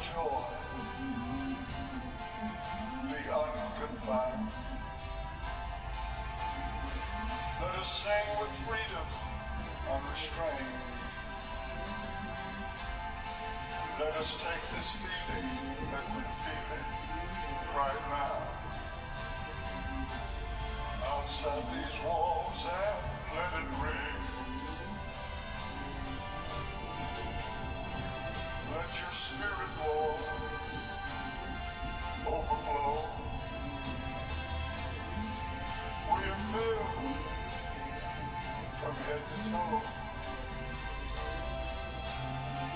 joy be unconfined. Let us sing with freedom unrestrained. Let us take this feeling that we're feeling right now outside these walls and let it ring. Let your spirit, Lord, overflow. We are filled from head to toe.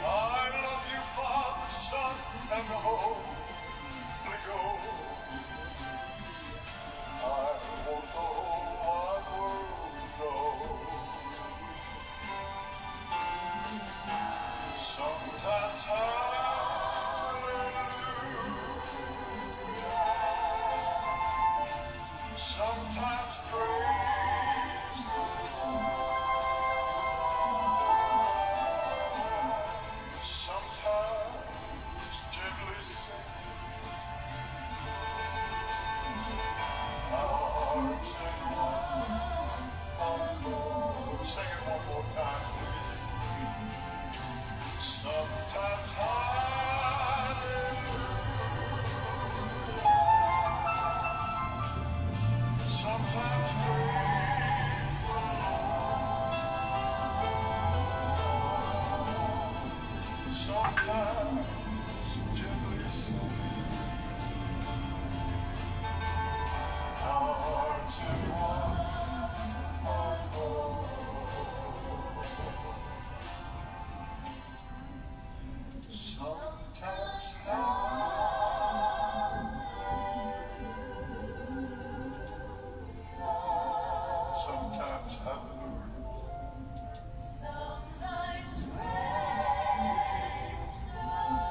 I love you, Father, Son, and the Holy Ghost. I want the whole wide world to know. Sometimes hallelujah, sometimes praise the Lord, sometimes gently sing. Our hearts in one accord. Sing it one more time, please. Sometimes hallelujah, sometimes praise the Lord, sometimes gently sing. Our hearts in one accord. Sometimes sometimes hallelujah, Sometimes praise the Lord.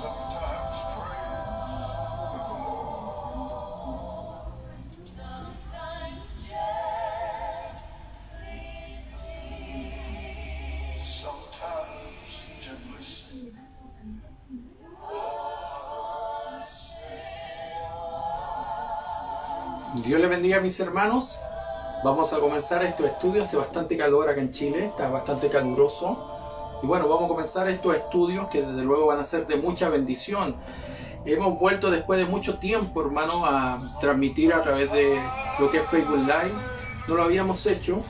sometimes praise the Lord, Sometimes gently sing. sometimes gently sing. Dios les bendiga, mis hermanos. Vamos a comenzar estos estudios. Hace bastante calor acá en Chile, está bastante caluroso. Y bueno, vamos a comenzar estos estudios que desde luego van a ser de mucha bendición. Hemos vuelto después de mucho tiempo, hermano, a transmitir a través de lo que es Facebook Live. No lo habíamos hecho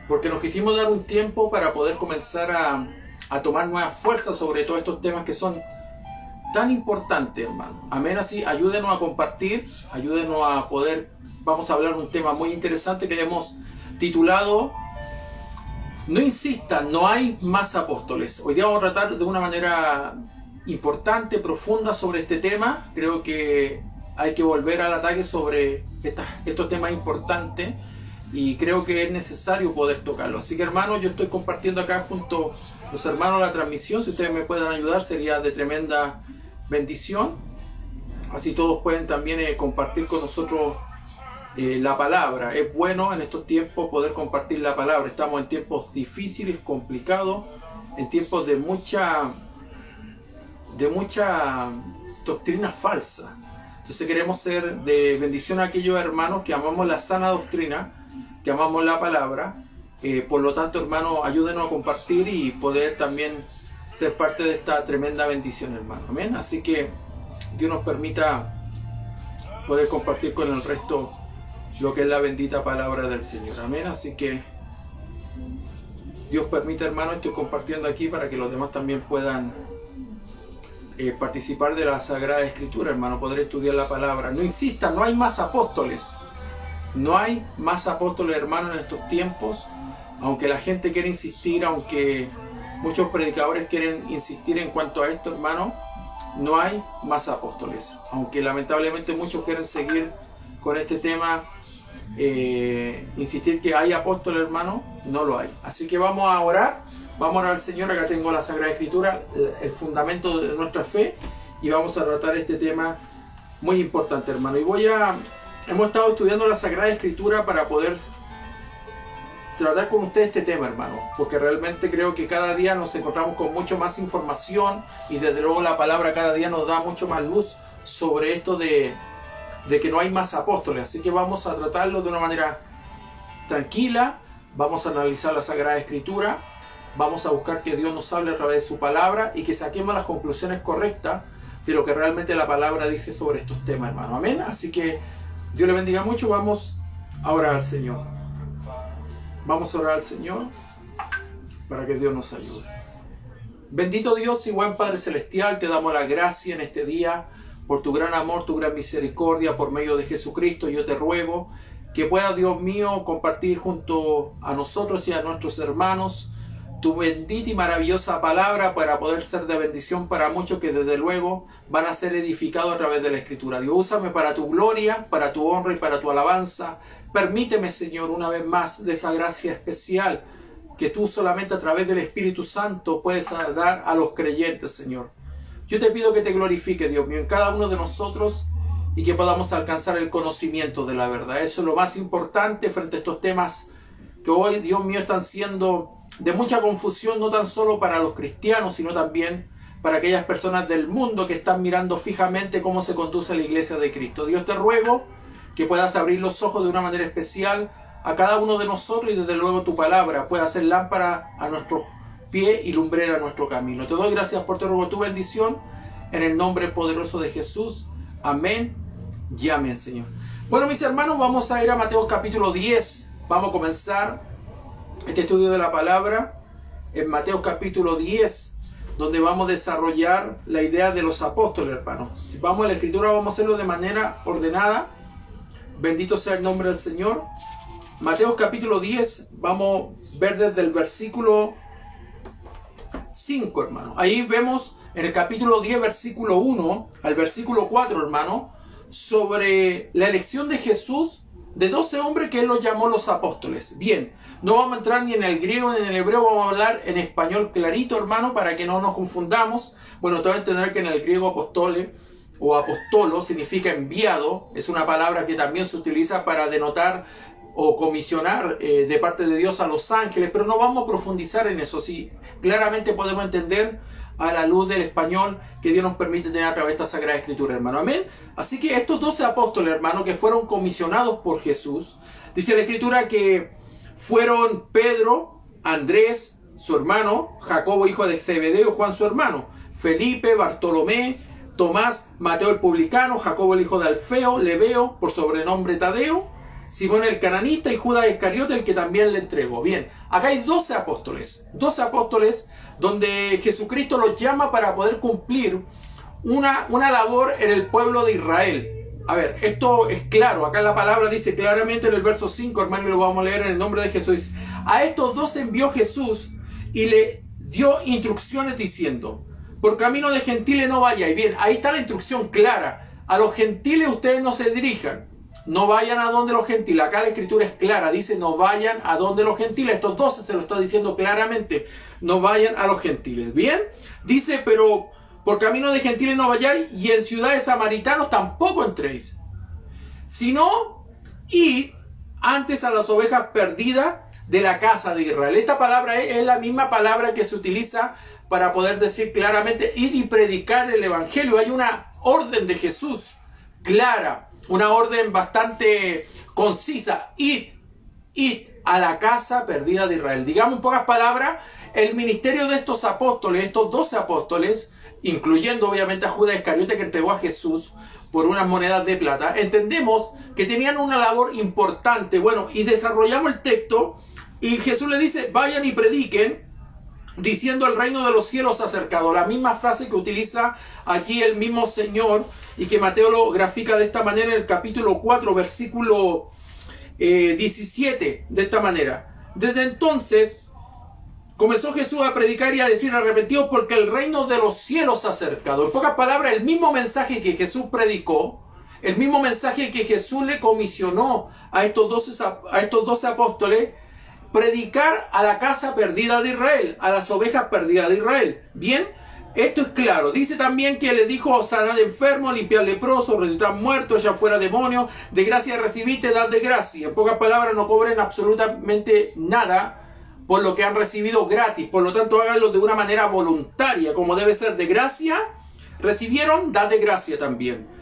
porque nos quisimos dar un tiempo para poder comenzar a tomar nuevas fuerzas sobre todos estos temas que son tan importante, hermano. Amén. Así, ayúdenos a compartir, ayúdenos a poder, vamos a hablar de un tema muy interesante que hemos titulado No insistan, no hay más apóstoles. Hoy día vamos a tratar de una manera importante, profunda sobre este tema. Creo que hay que volver al ataque sobre estos temas importantes y creo que es necesario poder tocarlo. Así que, hermanos, yo estoy compartiendo acá junto a los hermanos la transmisión. Si ustedes me pueden ayudar, sería de tremenda bendición. Así todos pueden también compartir con nosotros la palabra. Es bueno en estos tiempos poder compartir la palabra. Estamos en tiempos difíciles, complicados, en tiempos de mucha doctrina falsa. Entonces queremos ser de bendición a aquellos hermanos que amamos la sana doctrina, que amamos la palabra. Por lo tanto, hermanos, ayúdenos a compartir y poder también ser parte de esta tremenda bendición, hermano. Amén. Así que Dios nos permita poder compartir con el resto lo que es la bendita palabra del Señor. Amén. Así que Dios permite, hermano, estoy compartiendo aquí para que los demás también puedan participar de la Sagrada Escritura, hermano, poder estudiar la palabra. No insistan, no hay más apóstoles. No hay más apóstoles, hermano, en estos tiempos. Aunque la gente quiere insistir, aunque muchos predicadores quieren insistir en cuanto a esto, hermano, no hay más apóstoles. Aunque lamentablemente muchos quieren seguir con este tema, insistir que hay apóstoles, hermano, no lo hay. Así que vamos a orar al Señor. Acá tengo la Sagrada Escritura, el fundamento de nuestra fe, y vamos a tratar este tema muy importante, hermano. Hemos estado estudiando la Sagrada Escritura para poder tratar con ustedes este tema, hermano, porque realmente creo que cada día nos encontramos con mucho más información y desde luego la palabra cada día nos da mucho más luz sobre esto de que no hay más apóstoles. Así que vamos a tratarlo de una manera tranquila, vamos a analizar la Sagrada Escritura, vamos a buscar que Dios nos hable a través de su palabra y que saquemos las conclusiones correctas de lo que realmente la palabra dice sobre estos temas, hermano. Amén. Así que Dios le bendiga mucho. Vamos a orar al Señor. Vamos a orar al Señor para que Dios nos ayude. Bendito Dios y buen Padre Celestial, te damos la gracia en este día por tu gran amor, tu gran misericordia por medio de Jesucristo. Yo te ruego que puedas, Dios mío, compartir junto a nosotros y a nuestros hermanos tu bendita y maravillosa palabra para poder ser de bendición para muchos que desde luego van a ser edificados a través de la Escritura. Dios, úsame para tu gloria, para tu honra y para tu alabanza. Permíteme, Señor, una vez más de esa gracia especial que tú solamente a través del Espíritu Santo puedes dar a los creyentes, Señor. Yo te pido que te glorifique, Dios mío, en cada uno de nosotros y que podamos alcanzar el conocimiento de la verdad. Eso es lo más importante frente a estos temas que hoy, Dios mío, están siendo de mucha confusión, no tan solo para los cristianos, sino también para aquellas personas del mundo que están mirando fijamente cómo se conduce la iglesia de Cristo. Dios, te ruego que puedas abrir los ojos de una manera especial a cada uno de nosotros y desde luego tu palabra pueda ser lámpara a nuestros pies y lumbrera a nuestro camino. Te doy gracias por tu bendición en el nombre poderoso de Jesús. Amén y amén, Señor. Bueno, mis hermanos, vamos a ir a Mateo capítulo 10. Vamos a comenzar este estudio de la palabra en Mateo capítulo 10, donde vamos a desarrollar la idea de los apóstoles, hermanos. Si vamos a la Escritura, vamos a hacerlo de manera ordenada. Bendito sea el nombre del Señor. Mateo capítulo 10, vamos a ver desde el versículo 5, hermano. Ahí vemos en el capítulo 10, versículo 1 al versículo 4, hermano, sobre la elección de Jesús de 12 hombres que él los llamó los apóstoles. Bien, no vamos a entrar ni en el griego ni en el hebreo, vamos a hablar en español clarito, hermano, para que no nos confundamos. Bueno, te voy a entender que en el griego apostole o apostolo significa enviado. Es una palabra que también se utiliza para denotar o comisionar de parte de Dios a los ángeles, pero no vamos a profundizar en eso. Sí, claramente podemos entender a la luz del español que Dios nos permite tener a través de esta Sagrada Escritura, hermano. Amén. Así que estos 12 apóstoles, hermano, que fueron comisionados por Jesús, dice la Escritura que fueron Pedro, Andrés, su hermano, Jacobo, hijo de Zebedeo, Juan, su hermano, Felipe, Bartolomé, Tomás, Mateo el publicano, Jacobo el hijo de Alfeo, Lebeo, por sobrenombre Tadeo, Simón el cananista y Judas Iscariote, el que también le entregó. Bien, acá hay 12 apóstoles donde Jesucristo los llama para poder cumplir una labor en el pueblo de Israel. A ver, esto es claro, acá la palabra dice claramente en el verso 5, hermano, y lo vamos a leer en el nombre de Jesús. A estos 12 envió Jesús y le dio instrucciones diciendo: por camino de gentiles no vayáis. Bien, ahí está la instrucción clara. A los gentiles ustedes no se dirijan. No vayan a donde los gentiles. Acá la Escritura es clara. Dice, no vayan a donde los gentiles. Estos 12 se lo está diciendo claramente. No vayan a los gentiles. Bien. Dice, pero por camino de gentiles no vayáis y en ciudades samaritanos tampoco entréis. Sino, id antes a las ovejas perdidas de la casa de Israel. Esta palabra es la misma palabra que se utiliza para poder decir claramente, id y predicar el Evangelio. Hay una orden de Jesús clara. Una orden bastante concisa. Id a la casa perdida de Israel. Digamos en pocas palabras, el ministerio de estos apóstoles, estos 12 apóstoles, incluyendo obviamente a Judas Iscariote que entregó a Jesús por unas monedas de plata, entendemos que tenían una labor importante. Bueno, y desarrollamos el texto y Jesús le dice, vayan y prediquen, diciendo el reino de los cielos acercado. La misma frase que utiliza aquí el mismo Señor y que Mateo lo grafica de esta manera en el capítulo 4, versículo 17, de esta manera. Desde entonces comenzó Jesús a predicar y a decir, arrepentidos porque el reino de los cielos se ha acercado. En pocas palabras, el mismo mensaje que Jesús predicó, el mismo mensaje que Jesús le comisionó a estos 12 apóstoles, predicar a la casa perdida de Israel, a las ovejas perdidas de Israel. Bien, Esto es claro. Dice también que le dijo: sanar enfermo, limpiar leproso, resucitar muerto, echar fuera demonios. De gracia recibiste, dad de gracia. En pocas palabras, no cobren absolutamente nada por lo que han recibido gratis. Por lo tanto, háganlo de una manera voluntaria, como debe ser. De gracia recibieron, dad de gracia también.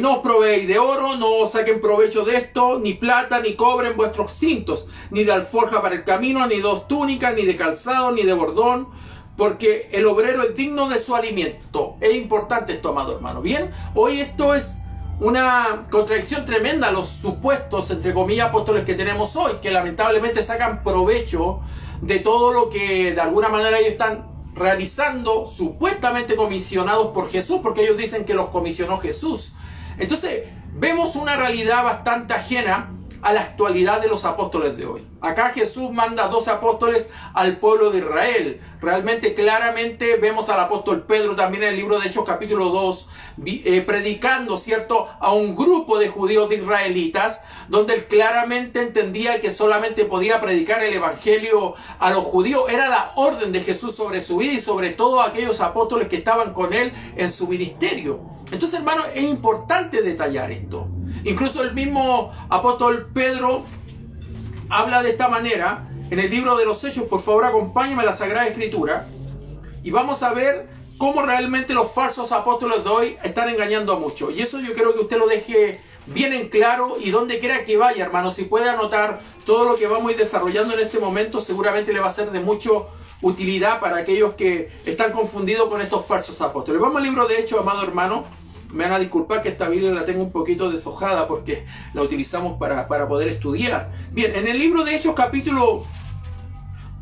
No os proveéis de oro, no saquen provecho de esto, ni plata, ni cobre en vuestros cintos, ni de alforja para el camino, ni dos túnicas, ni de calzado, ni de bordón, porque el obrero es digno de su alimento. Es importante esto, amado hermano. Bien, hoy esto es una contradicción tremenda, los supuestos, entre comillas, apóstoles que tenemos hoy, que lamentablemente sacan provecho de todo lo que de alguna manera ellos están realizando, supuestamente comisionados por Jesús, porque ellos dicen que los comisionó Jesús. Entonces, vemos una realidad bastante ajena a la actualidad de los apóstoles de hoy. Acá Jesús manda 12 apóstoles al pueblo de Israel. Realmente, claramente, vemos al apóstol Pedro también en el libro de Hechos capítulo 2, predicando, ¿cierto?, a un grupo de judíos de israelitas, donde él claramente entendía que solamente podía predicar el evangelio a los judíos. Era la orden de Jesús sobre su vida y sobre todos aquellos apóstoles que estaban con él en su ministerio. Entonces, hermano, es importante detallar esto. Incluso el mismo apóstol Pedro habla de esta manera en el libro de los Hechos. Por favor, acompáñame a la Sagrada Escritura y vamos a ver cómo realmente los falsos apóstoles de hoy están engañando a muchos. Y eso yo quiero que usted lo deje bien en claro, y donde quiera que vaya, hermano, si puede anotar todo lo que vamos a ir desarrollando en este momento, seguramente le va a ser de mucha utilidad para aquellos que están confundidos con estos falsos apóstoles. Vamos al libro de Hechos, amado hermano. Me van a disculpar que esta Biblia la tengo un poquito deshojada porque la utilizamos para poder estudiar. Bien, en el libro de Hechos capítulo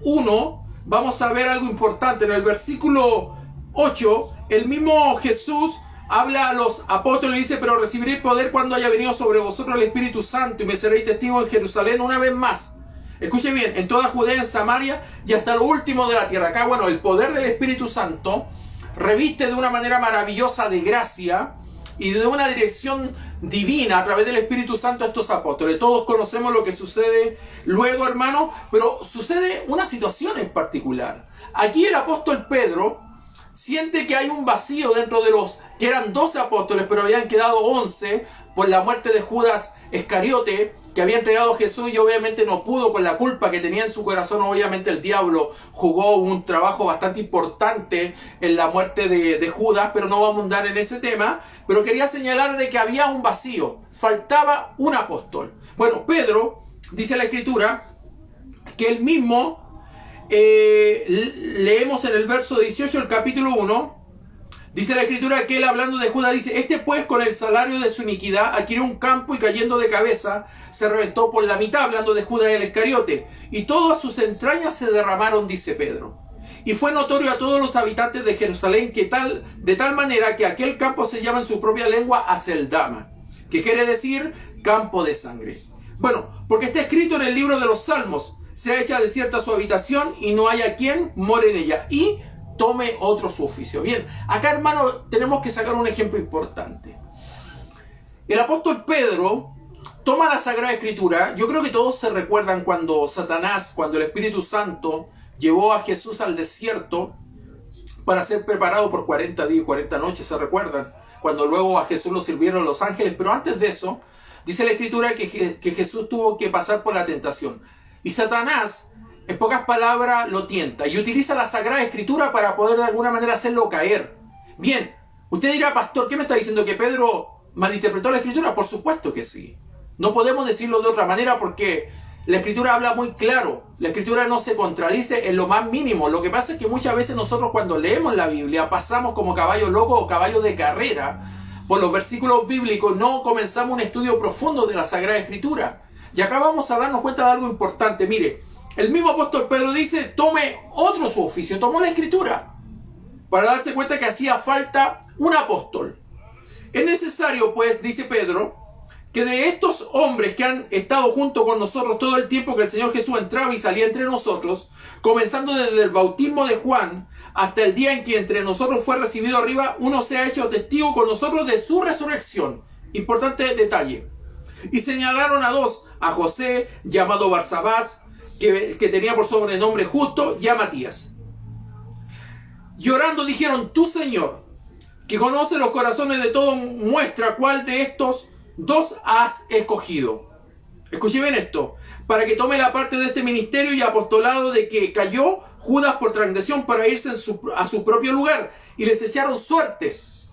1 vamos a ver algo importante. En el versículo 8, el mismo Jesús habla a los apóstoles y dice: pero recibiréis poder cuando haya venido sobre vosotros el Espíritu Santo, y me seréis testigos en Jerusalén una vez más. Escuche bien, en toda Judea, en Samaria y hasta lo último de la tierra. Acá, bueno, el poder del Espíritu Santo reviste de una manera maravillosa de gracia y de una dirección divina a través del Espíritu Santo a estos apóstoles. Todos conocemos lo que sucede luego, hermano, pero sucede una situación en particular. Aquí el apóstol Pedro siente que hay un vacío dentro de los que eran 12 apóstoles, pero habían quedado 11 por la muerte de Judas Iscariote, que había entregado a Jesús y obviamente no pudo con la culpa que tenía en su corazón. Obviamente el diablo jugó un trabajo bastante importante en la muerte de Judas, pero no vamos a andar en ese tema. Pero quería señalar de que había un vacío, faltaba un apóstol. Bueno, Pedro, dice la Escritura, que él mismo, leemos en el verso 18 del capítulo 1, dice la Escritura que él, hablando de Judas, dice: este pues con el salario de su iniquidad adquirió un campo y cayendo de cabeza se reventó por la mitad, hablando de Judas el Iscariote, y todas sus entrañas se derramaron, dice Pedro. Y fue notorio a todos los habitantes de Jerusalén que de tal manera que aquel campo se llama en su propia lengua Aceldama, que quiere decir campo de sangre. Bueno, porque está escrito en el libro de los Salmos: sea hecha desierta su habitación y no haya quien more en ella, y tome otro su oficio. Bien, acá, hermano, tenemos que sacar un ejemplo importante. El apóstol Pedro toma la Sagrada Escritura. Yo creo que todos se recuerdan cuando el Espíritu Santo llevó a Jesús al desierto para ser preparado por 40 días y 40 noches, ¿se recuerdan? Cuando luego a Jesús lo sirvieron los ángeles. Pero antes de eso, dice la Escritura que Jesús tuvo que pasar por la tentación. Y Satanás, en pocas palabras, lo tienta y utiliza la Sagrada Escritura para poder de alguna manera hacerlo caer. Bien, usted dirá: pastor, ¿qué me está diciendo? ¿Que Pedro malinterpretó la Escritura? Por supuesto que sí. No podemos decirlo de otra manera porque la Escritura habla muy claro. La Escritura no se contradice en lo más mínimo. Lo que pasa es que muchas veces nosotros, cuando leemos la Biblia, pasamos como caballo loco o caballo de carrera por los versículos bíblicos. No comenzamos un estudio profundo de la Sagrada Escritura. Y acá vamos a darnos cuenta de algo importante. Mire, el mismo apóstol Pedro dice: tome otro su oficio. Tomó la Escritura para darse cuenta que hacía falta un apóstol. Es necesario, pues, dice Pedro, que de estos hombres que han estado junto con nosotros todo el tiempo que el Señor Jesús entraba y salía entre nosotros, comenzando desde el bautismo de Juan hasta el día en que entre nosotros fue recibido arriba, uno se ha hecho testigo con nosotros de su resurrección. Importante detalle. Y señalaron a dos: a José, llamado Barsabás, que tenía por sobrenombre Justo, y a Matías. Llorando dijeron: tú, Señor, que conoce los corazones de todos, muestra cuál de estos dos has escogido. Escuche bien esto: para que tome la parte de este ministerio y apostolado de que cayó Judas por transgresión para irse a su propio lugar, y les echaron suertes.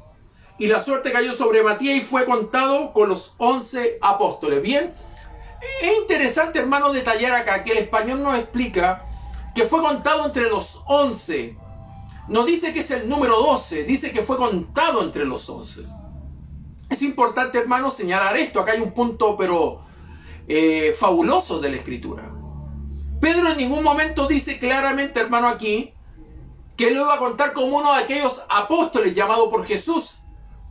Y la suerte cayó sobre Matías y fue contado con los 11 apóstoles. Bien, es interesante, hermano, detallar acá que el español nos explica que fue contado entre los 11. No dice que es el número 12, dice que fue contado entre los 11. Es importante, hermano, señalar esto. Acá hay un punto, pero fabuloso de la Escritura. Pedro en ningún momento dice claramente, hermano, aquí, que él lo iba a contar como uno de aquellos apóstoles llamados por Jesús.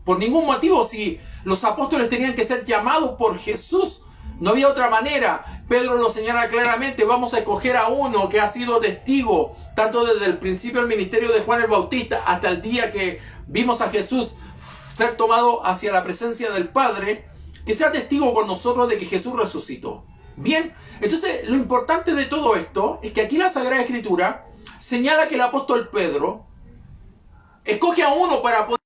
Por ningún motivo, si los apóstoles tenían que ser llamados por Jesús, no había otra manera. Pedro lo señala claramente: vamos a escoger a uno que ha sido testigo, tanto desde el principio del ministerio de Juan el Bautista hasta el día que vimos a Jesús ser tomado hacia la presencia del Padre, que sea testigo con nosotros de que Jesús resucitó. Bien, entonces lo importante de todo esto es que aquí la Sagrada Escritura señala que el apóstol Pedro escoge a uno para poder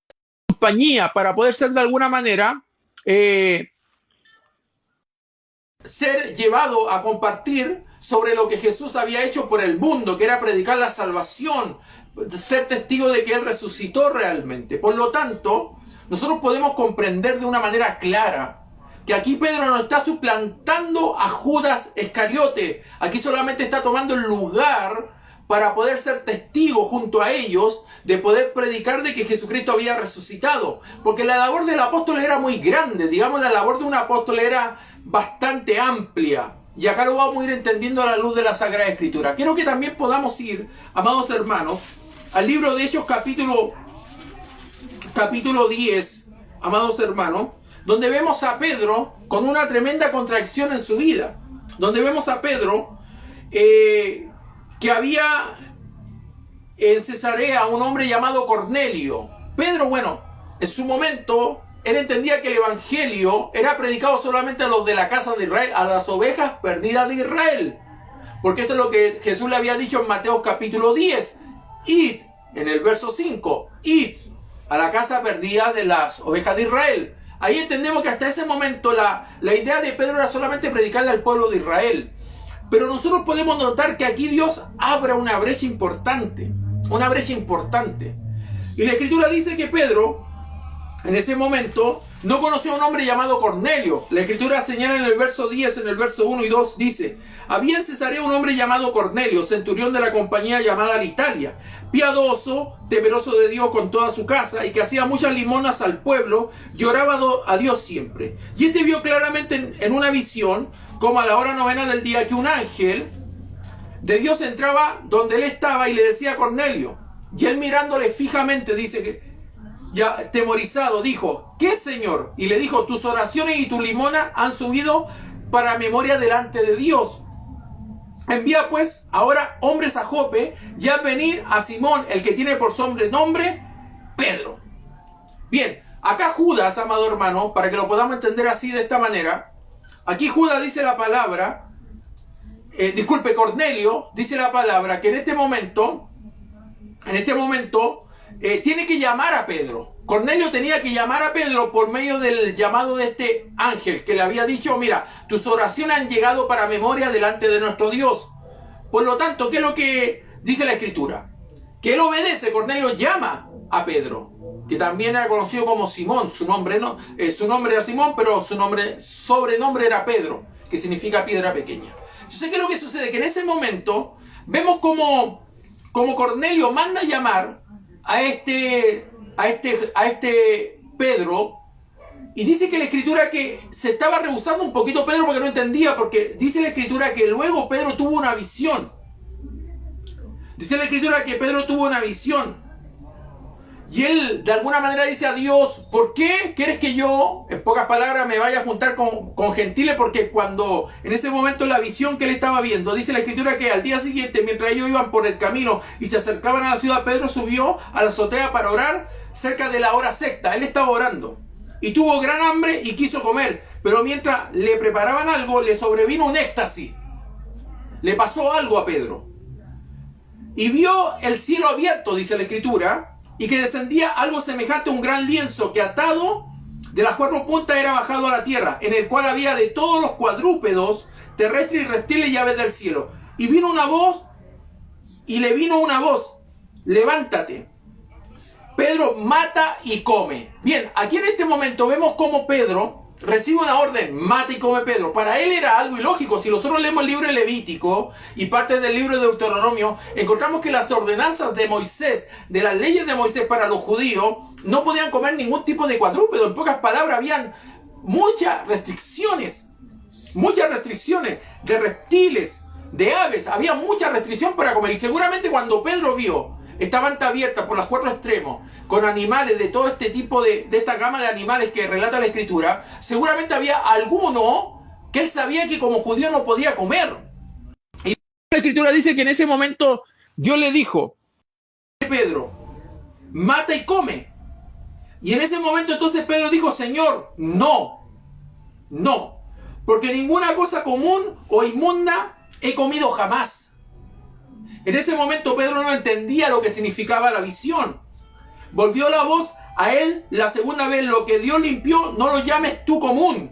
compañía, para poder ser de alguna manera ser llevado a compartir sobre lo que Jesús había hecho por el mundo, que era predicar la salvación, ser testigo de que Él resucitó realmente. Por lo tanto, nosotros podemos comprender de una manera clara que aquí Pedro no está suplantando a Judas Iscariote. Aquí solamente está tomando el lugar para poder ser testigo junto a ellos, de poder predicar de que Jesucristo había resucitado. Porque la labor del apóstol era muy grande, digamos, la labor de un apóstol era bastante amplia. Y acá lo vamos a ir entendiendo a la luz de la Sagrada Escritura. Quiero que también podamos ir, amados hermanos, al libro de Hechos capítulo 10, amados hermanos, donde vemos a Pedro con una tremenda contracción en su vida. Donde vemos a Pedro que había en Cesarea un hombre llamado Cornelio. Pedro, bueno, en su momento, él entendía que el evangelio era predicado solamente a los de la casa de Israel, a las ovejas perdidas de Israel. Porque eso es lo que Jesús le había dicho en Mateo capítulo 10. Id, en el verso 5, id a la casa perdida de las ovejas de Israel. Ahí entendemos que hasta ese momento la idea de Pedro era solamente predicarle al pueblo de Israel. Pero nosotros podemos notar que aquí Dios abre una brecha importante. Una brecha importante. Y la Escritura dice que Pedro, en ese momento, no conoció a un hombre llamado Cornelio. La Escritura señala en el verso 10, en el verso 1 y 2, dice: había en Cesarea un hombre llamado Cornelio, centurión de la compañía llamada Italia, piadoso, temeroso de Dios con toda su casa, y que hacía muchas limonas al pueblo, lloraba a Dios siempre. Y este vio claramente en una visión, como a la hora 9 del día, que un ángel de Dios entraba donde él estaba y le decía a Cornelio. Y él, mirándole fijamente, dice que, ya atemorizado, dijo: ¿qué, Señor? Y le dijo: tus oraciones y tu limona han subido para memoria delante de Dios. Envía pues ahora hombres a Jope, y haz venir a Simón, el que tiene por sobrenombre Pedro. Bien, acá Judas, amado hermano, para que lo podamos entender así, de esta manera, aquí Judas dice la palabra, Cornelio dice la palabra que en este momento, tiene que llamar a Pedro. Cornelio tenía que llamar a Pedro por medio del llamado de este ángel que le había dicho: mira, tus oraciones han llegado para memoria delante de nuestro Dios. Por lo tanto, ¿qué es lo que dice la Escritura? Que él obedece. Cornelio llama a Pedro, que también era conocido como Simón. Su nombre era Simón, pero su sobrenombre era Pedro, que significa piedra pequeña. Entonces, ¿qué es lo que sucede? Que en ese momento vemos como Cornelio manda llamar a este Pedro, y dice que la Escritura que se estaba rehusando un poquito Pedro porque no entendía, porque dice la Escritura que luego Pedro tuvo una visión. Dice la Escritura que Pedro tuvo una visión. Y él de alguna manera dice a Dios: ¿por qué quieres que yo, en pocas palabras, me vaya a juntar con gentiles? Porque cuando en ese momento la visión que él estaba viendo, dice la Escritura que al día siguiente, mientras ellos iban por el camino y se acercaban a la ciudad, Pedro subió a la azotea para orar cerca de la hora sexta. Él estaba orando y tuvo gran hambre y quiso comer, pero mientras le preparaban algo, le sobrevino un éxtasis. Le pasó algo a Pedro. y vio el cielo abierto, dice la Escritura, y que descendía algo semejante a un gran lienzo que atado de las 4 puntas era bajado a la tierra, en el cual había de todos los cuadrúpedos, terrestres y reptiles y aves del cielo. Y vino una voz, y le vino una voz, levántate, Pedro, mata y come. Bien, aquí en este momento vemos cómo Pedro recibe una orden, mata y come Pedro. Para él era algo ilógico. Si nosotros leemos el libro de Levítico y parte del libro de Deuteronomio, encontramos que las ordenanzas de Moisés, de las leyes de Moisés para los judíos, no podían comer ningún tipo de cuadrúpedo. En pocas palabras, habían muchas restricciones de reptiles, de aves. Había mucha restricción para comer. Y seguramente cuando Pedro vio esta manta abierta por los 4 extremos, con animales de todo este tipo de esta gama de animales que relata la Escritura, seguramente había alguno que él sabía que como judío no podía comer. Y la Escritura dice que en ese momento Dios le dijo, Pedro, mata y come. Y en ese momento entonces Pedro dijo, Señor, no, porque ninguna cosa común o inmunda he comido jamás. En ese momento Pedro no entendía lo que significaba la visión. Volvió la voz a él la segunda vez, lo que Dios limpió, no lo llames tú común.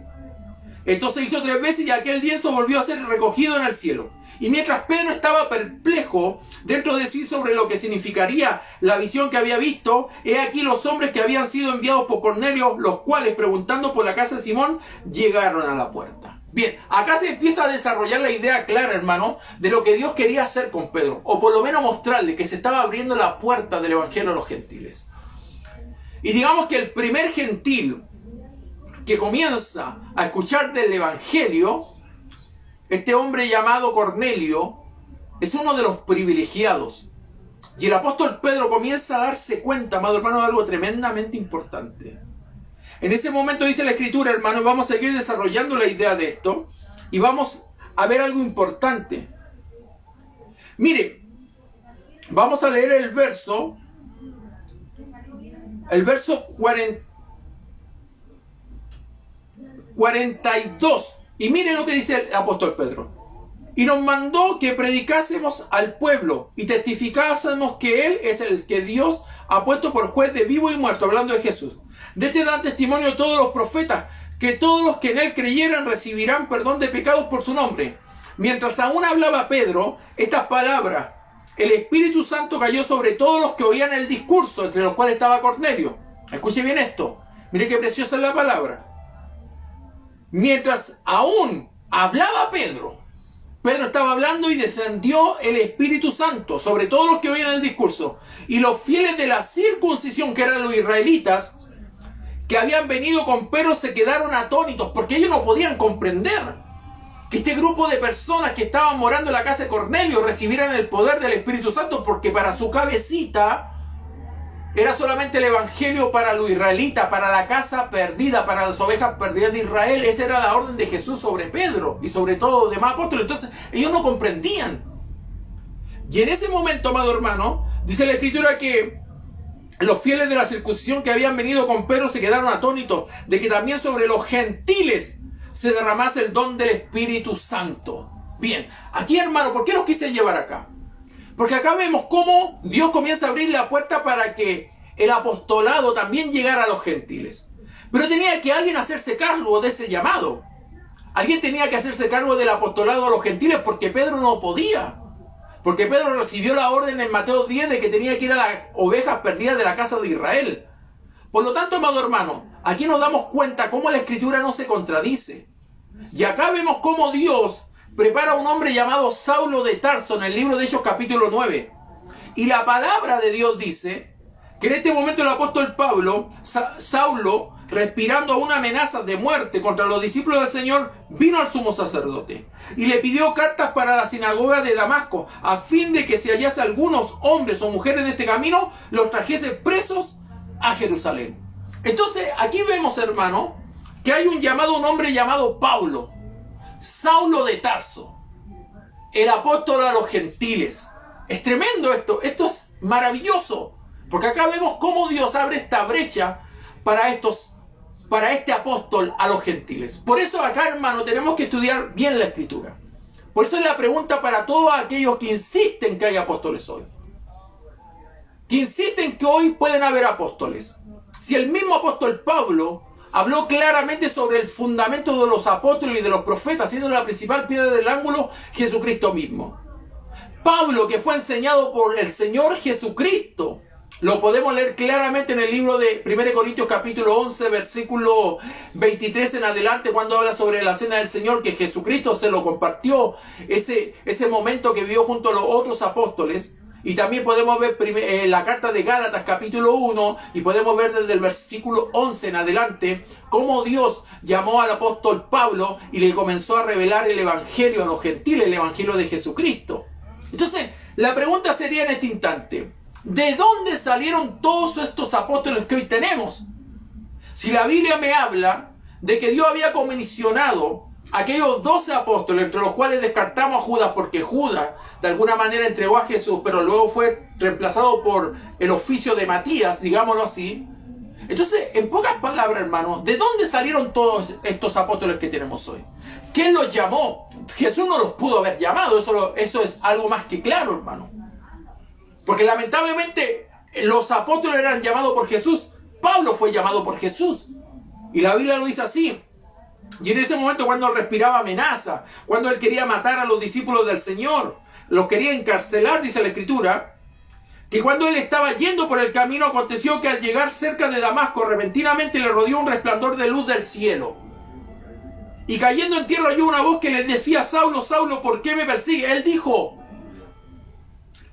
Entonces hizo 3 veces y aquel lienzo volvió a ser recogido en el cielo. Y mientras Pedro estaba perplejo dentro de sí sobre lo que significaría la visión que había visto, he aquí los hombres que habían sido enviados por Cornelio, los cuales, preguntando por la casa de Simón, llegaron a la puerta. Bien, acá se empieza a desarrollar la idea clara, hermano, de lo que Dios quería hacer con Pedro, o por lo menos mostrarle que se estaba abriendo la puerta del evangelio a los gentiles. Y digamos que el primer gentil que comienza a escuchar del evangelio, este hombre llamado Cornelio, es uno de los privilegiados. Y el apóstol Pedro comienza a darse cuenta, amado hermano, de algo tremendamente importante. En ese momento dice la Escritura, hermano, vamos a seguir desarrollando la idea de esto y vamos a ver algo importante. Mire, vamos a leer el verso 42. Y mire lo que dice el apóstol Pedro. Y nos mandó que predicásemos al pueblo y testificásemos que Él es el que Dios ha puesto por juez de vivo y muerto, hablando de Jesús. De este dan testimonio todos los profetas, que todos los que en Él creyeran recibirán perdón de pecados por su nombre. Mientras aún hablaba Pedro estas palabras, el Espíritu Santo cayó sobre todos los que oían el discurso, entre los cuales estaba Cornelio. Escuche bien esto. Mire qué preciosa es la palabra. Mientras aún hablaba Pedro estaba hablando y descendió el Espíritu Santo sobre todos los que oían el discurso. Y los fieles de la circuncisión, que eran los israelitas, que habían venido con Pedro, se quedaron atónitos, porque ellos no podían comprender que este grupo de personas que estaban morando en la casa de Cornelio recibieran el poder del Espíritu Santo, porque para su cabecita era solamente el evangelio para los israelitas, para la casa perdida, para las ovejas perdidas de Israel. Esa era la orden de Jesús sobre Pedro y sobre todos los demás apóstoles. Entonces ellos no comprendían. Y en ese momento, amado hermano, dice la Escritura que los fieles de la circuncisión que habían venido con Pedro se quedaron atónitos de que también sobre los gentiles se derramase el don del Espíritu Santo. Bien, aquí, hermano, ¿por qué los quise llevar acá? Porque acá vemos cómo Dios comienza a abrir la puerta para que el apostolado también llegara a los gentiles. Pero tenía que alguien hacerse cargo de ese llamado. Alguien tenía que hacerse cargo del apostolado a los gentiles, porque Pedro no podía. Porque Pedro recibió la orden en Mateo 10 de que tenía que ir a las ovejas perdidas de la casa de Israel. Por lo tanto, amado hermano, aquí nos damos cuenta cómo la Escritura no se contradice. Y acá vemos cómo Dios prepara a un hombre llamado Saulo de Tarso en el libro de Hechos capítulo 9. Y la palabra de Dios dice que en este momento el apóstol Pablo, Saulo, respirando una amenaza de muerte contra los discípulos del Señor, vino al sumo sacerdote y le pidió cartas para la sinagoga de Damasco, a fin de que si hallase algunos hombres o mujeres de este camino, los trajese presos a Jerusalén. Entonces aquí vemos, hermano, que hay un hombre llamado Pablo, Saulo de Tarso, el apóstol a los gentiles. Es tremendo esto es maravilloso, porque acá vemos cómo Dios abre esta brecha para este apóstol a los gentiles. Por eso acá, hermano, tenemos que estudiar bien la Escritura. Por eso es la pregunta para todos aquellos que insisten que hay apóstoles hoy. Que insisten que hoy pueden haber apóstoles. Si el mismo apóstol Pablo habló claramente sobre el fundamento de los apóstoles y de los profetas, siendo la principal piedra del ángulo Jesucristo mismo. Pablo, que fue enseñado por el Señor Jesucristo, lo podemos leer claramente en el libro de 1 Corintios capítulo 11, versículo 23 en adelante, cuando habla sobre la cena del Señor, que Jesucristo se lo compartió, ese momento que vivió junto a los otros apóstoles. Y también podemos ver la carta de Gálatas capítulo 1 y podemos ver desde el versículo 11 en adelante cómo Dios llamó al apóstol Pablo y le comenzó a revelar el evangelio a los gentiles, el evangelio de Jesucristo. Entonces, la pregunta sería en este instante, ¿de dónde salieron todos estos apóstoles que hoy tenemos? Si la Biblia me habla de que Dios había comisionado aquellos 12 apóstoles, entre los cuales descartamos a Judas, porque Judas de alguna manera entregó a Jesús, pero luego fue reemplazado por el oficio de Matías, digámoslo así. Entonces, en pocas palabras, hermano, ¿de dónde salieron todos estos apóstoles que tenemos hoy? ¿Quién los llamó? Jesús no los pudo haber llamado, eso es algo más que claro, hermano. Porque lamentablemente los apóstoles eran llamados por Jesús, Pablo fue llamado por Jesús. Y la Biblia lo dice así. Y en ese momento, cuando él respiraba amenaza, cuando él quería matar a los discípulos del Señor, los quería encarcelar, dice la Escritura, que cuando él estaba yendo por el camino, aconteció que al llegar cerca de Damasco, repentinamente le rodeó un resplandor de luz del cielo. Y cayendo en tierra oyó una voz que le decía: Saulo, Saulo, ¿por qué me persigue? Él dijo: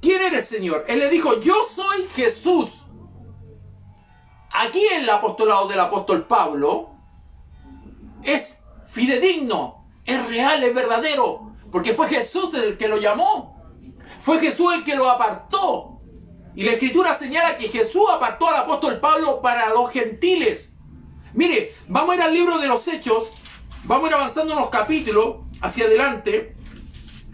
¿quién eres, Señor? Él le dijo: yo soy Jesús. Aquí el apostolado del apóstol Pablo es fidedigno, es real, es verdadero, porque fue Jesús el que lo llamó, fue Jesús el que lo apartó. Y la Escritura señala que Jesús apartó al apóstol Pablo para los gentiles. Mire, vamos a ir al libro de los Hechos, vamos a ir avanzando unos capítulos hacia adelante,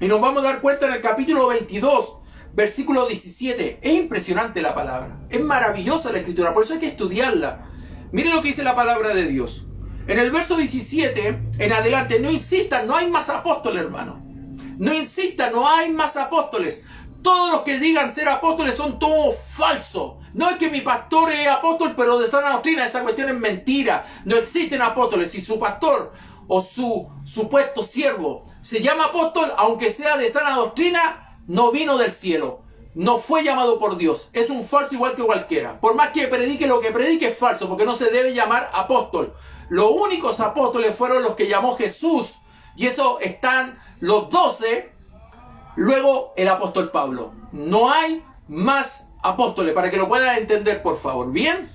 y nos vamos a dar cuenta en el capítulo 22, versículo 17. Es impresionante la palabra, es maravillosa la Escritura, por eso hay que estudiarla. Mire lo que dice la palabra de Dios. En el verso 17 en adelante, no insistan, no hay más apóstoles, hermano. No insistan, no hay más apóstoles. Todos los que digan ser apóstoles son todos falsos. No es que mi pastor es apóstol, pero de sana doctrina, esa cuestión es mentira. No existen apóstoles. Si su pastor o su supuesto siervo se llama apóstol, aunque sea de sana doctrina, no vino del cielo. No fue llamado por Dios. Es un falso igual que cualquiera. Por más que predique lo que predique, es falso, porque no se debe llamar apóstol. Los únicos apóstoles fueron los que llamó Jesús. Y eso están los 12. Luego el apóstol Pablo. No hay más apóstoles, para que lo puedan entender, por favor. ¿Bien?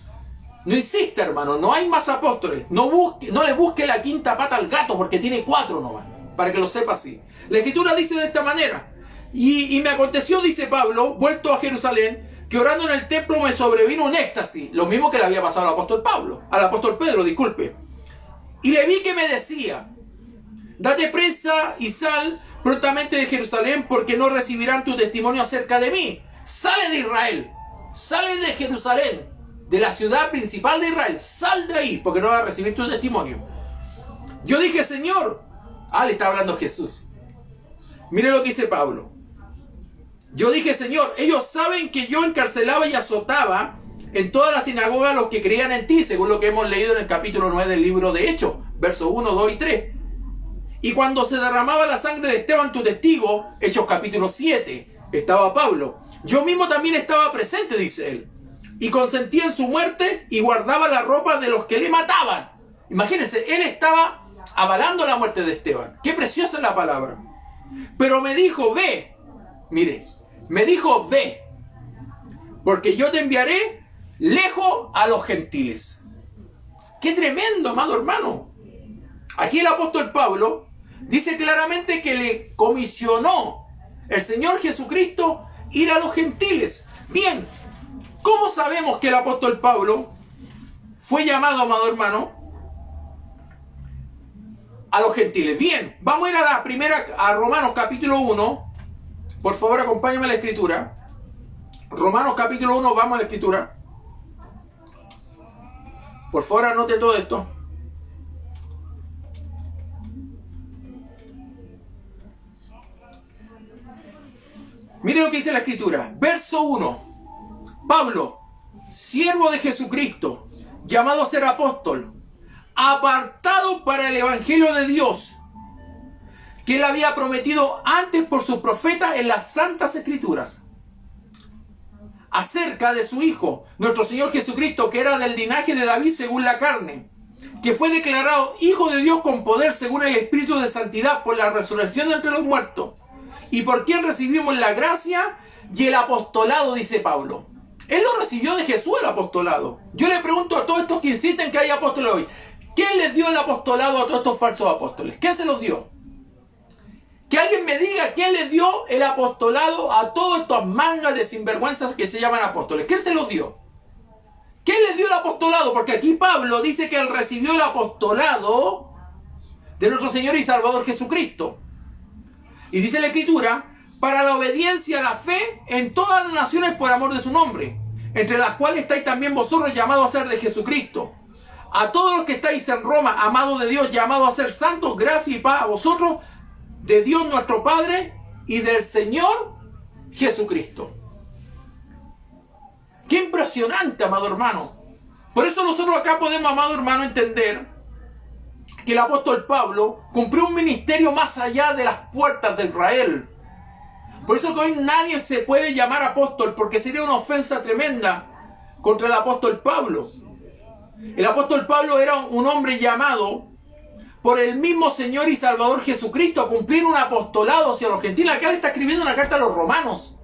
No insista, hermano, no hay más apóstoles. No le busque la quinta pata al gato, porque tiene 4 nomás, para que lo sepa así. La Escritura dice de esta manera: y me aconteció, dice Pablo, vuelto a Jerusalén, que orando en el templo me sobrevino un éxtasis, lo mismo que le había pasado al apóstol Pedro, disculpe. Y le vi que me decía: date prisa y sal prontamente de Jerusalén, porque no recibirán tu testimonio acerca de mí. Sale de Israel, sale de Jerusalén, de la ciudad principal de Israel, sal de ahí, porque no va a recibir tu testimonio. Yo dije: Señor, le está hablando Jesús. Mire lo que dice Pablo. Yo dije: Señor, ellos saben que yo encarcelaba y azotaba en toda la sinagoga a los que creían en ti, según lo que hemos leído en el capítulo 9 del libro de Hechos, versos 1, 2 y 3. Y cuando se derramaba la sangre de Esteban, tu testigo, Hechos capítulo 7, estaba Pablo. Yo mismo también estaba presente, dice él, y consentía en su muerte y guardaba la ropa de los que le mataban. Imagínense, él estaba avalando la muerte de Esteban. Qué preciosa es la palabra. Pero me dijo: ve, mire, me dijo: ve, porque yo te enviaré lejos a los gentiles. Qué tremendo, amado hermano. Aquí el apóstol Pablo dice claramente que le comisionó el Señor Jesucristo ir a los gentiles. Bien, ¿cómo sabemos que el apóstol Pablo fue llamado, amado hermano, a los gentiles? Bien, vamos a ir a Romanos capítulo 1. Por favor, acompáñame a la escritura. Romanos capítulo 1, vamos a la escritura. Por favor, anote todo esto. Mire lo que dice la Escritura. Verso 1. Pablo, siervo de Jesucristo, llamado a ser apóstol, apartado para el Evangelio de Dios, que él había prometido antes por sus profetas en las Santas Escrituras, acerca de su Hijo, nuestro Señor Jesucristo, que era del linaje de David según la carne, que fue declarado Hijo de Dios con poder según el Espíritu de Santidad por la resurrección de entre los muertos, y por quien recibimos la gracia y el apostolado, dice Pablo. Él lo recibió de Jesús, el apostolado. Yo le pregunto a todos estos que insisten que hay apóstoles hoy, ¿quién les dio el apostolado a todos estos falsos apóstoles? ¿Quién se los dio? Que alguien me diga quién les dio el apostolado a todos estos mangas de sinvergüenzas que se llaman apóstoles. ¿Quién se los dio? ¿Quién les dio el apostolado? Porque aquí Pablo dice que él recibió el apostolado de nuestro Señor y Salvador Jesucristo. Y dice la Escritura, para la obediencia a la fe en todas las naciones por amor de su nombre, entre las cuales estáis también vosotros llamados a ser de Jesucristo. A todos los que estáis en Roma, amados de Dios, llamados a ser santos, gracia y paz a vosotros, de Dios nuestro Padre y del Señor Jesucristo. ¡Qué impresionante, amado hermano! Por eso nosotros acá podemos, amado hermano, entender que el apóstol Pablo cumplió un ministerio más allá de las puertas de Israel. Por eso que hoy nadie se puede llamar apóstol, porque sería una ofensa tremenda contra el apóstol Pablo. El apóstol Pablo era un hombre llamado por el mismo Señor y Salvador Jesucristo a cumplir un apostolado hacia los gentiles. Acá le está escribiendo una carta a los romanos.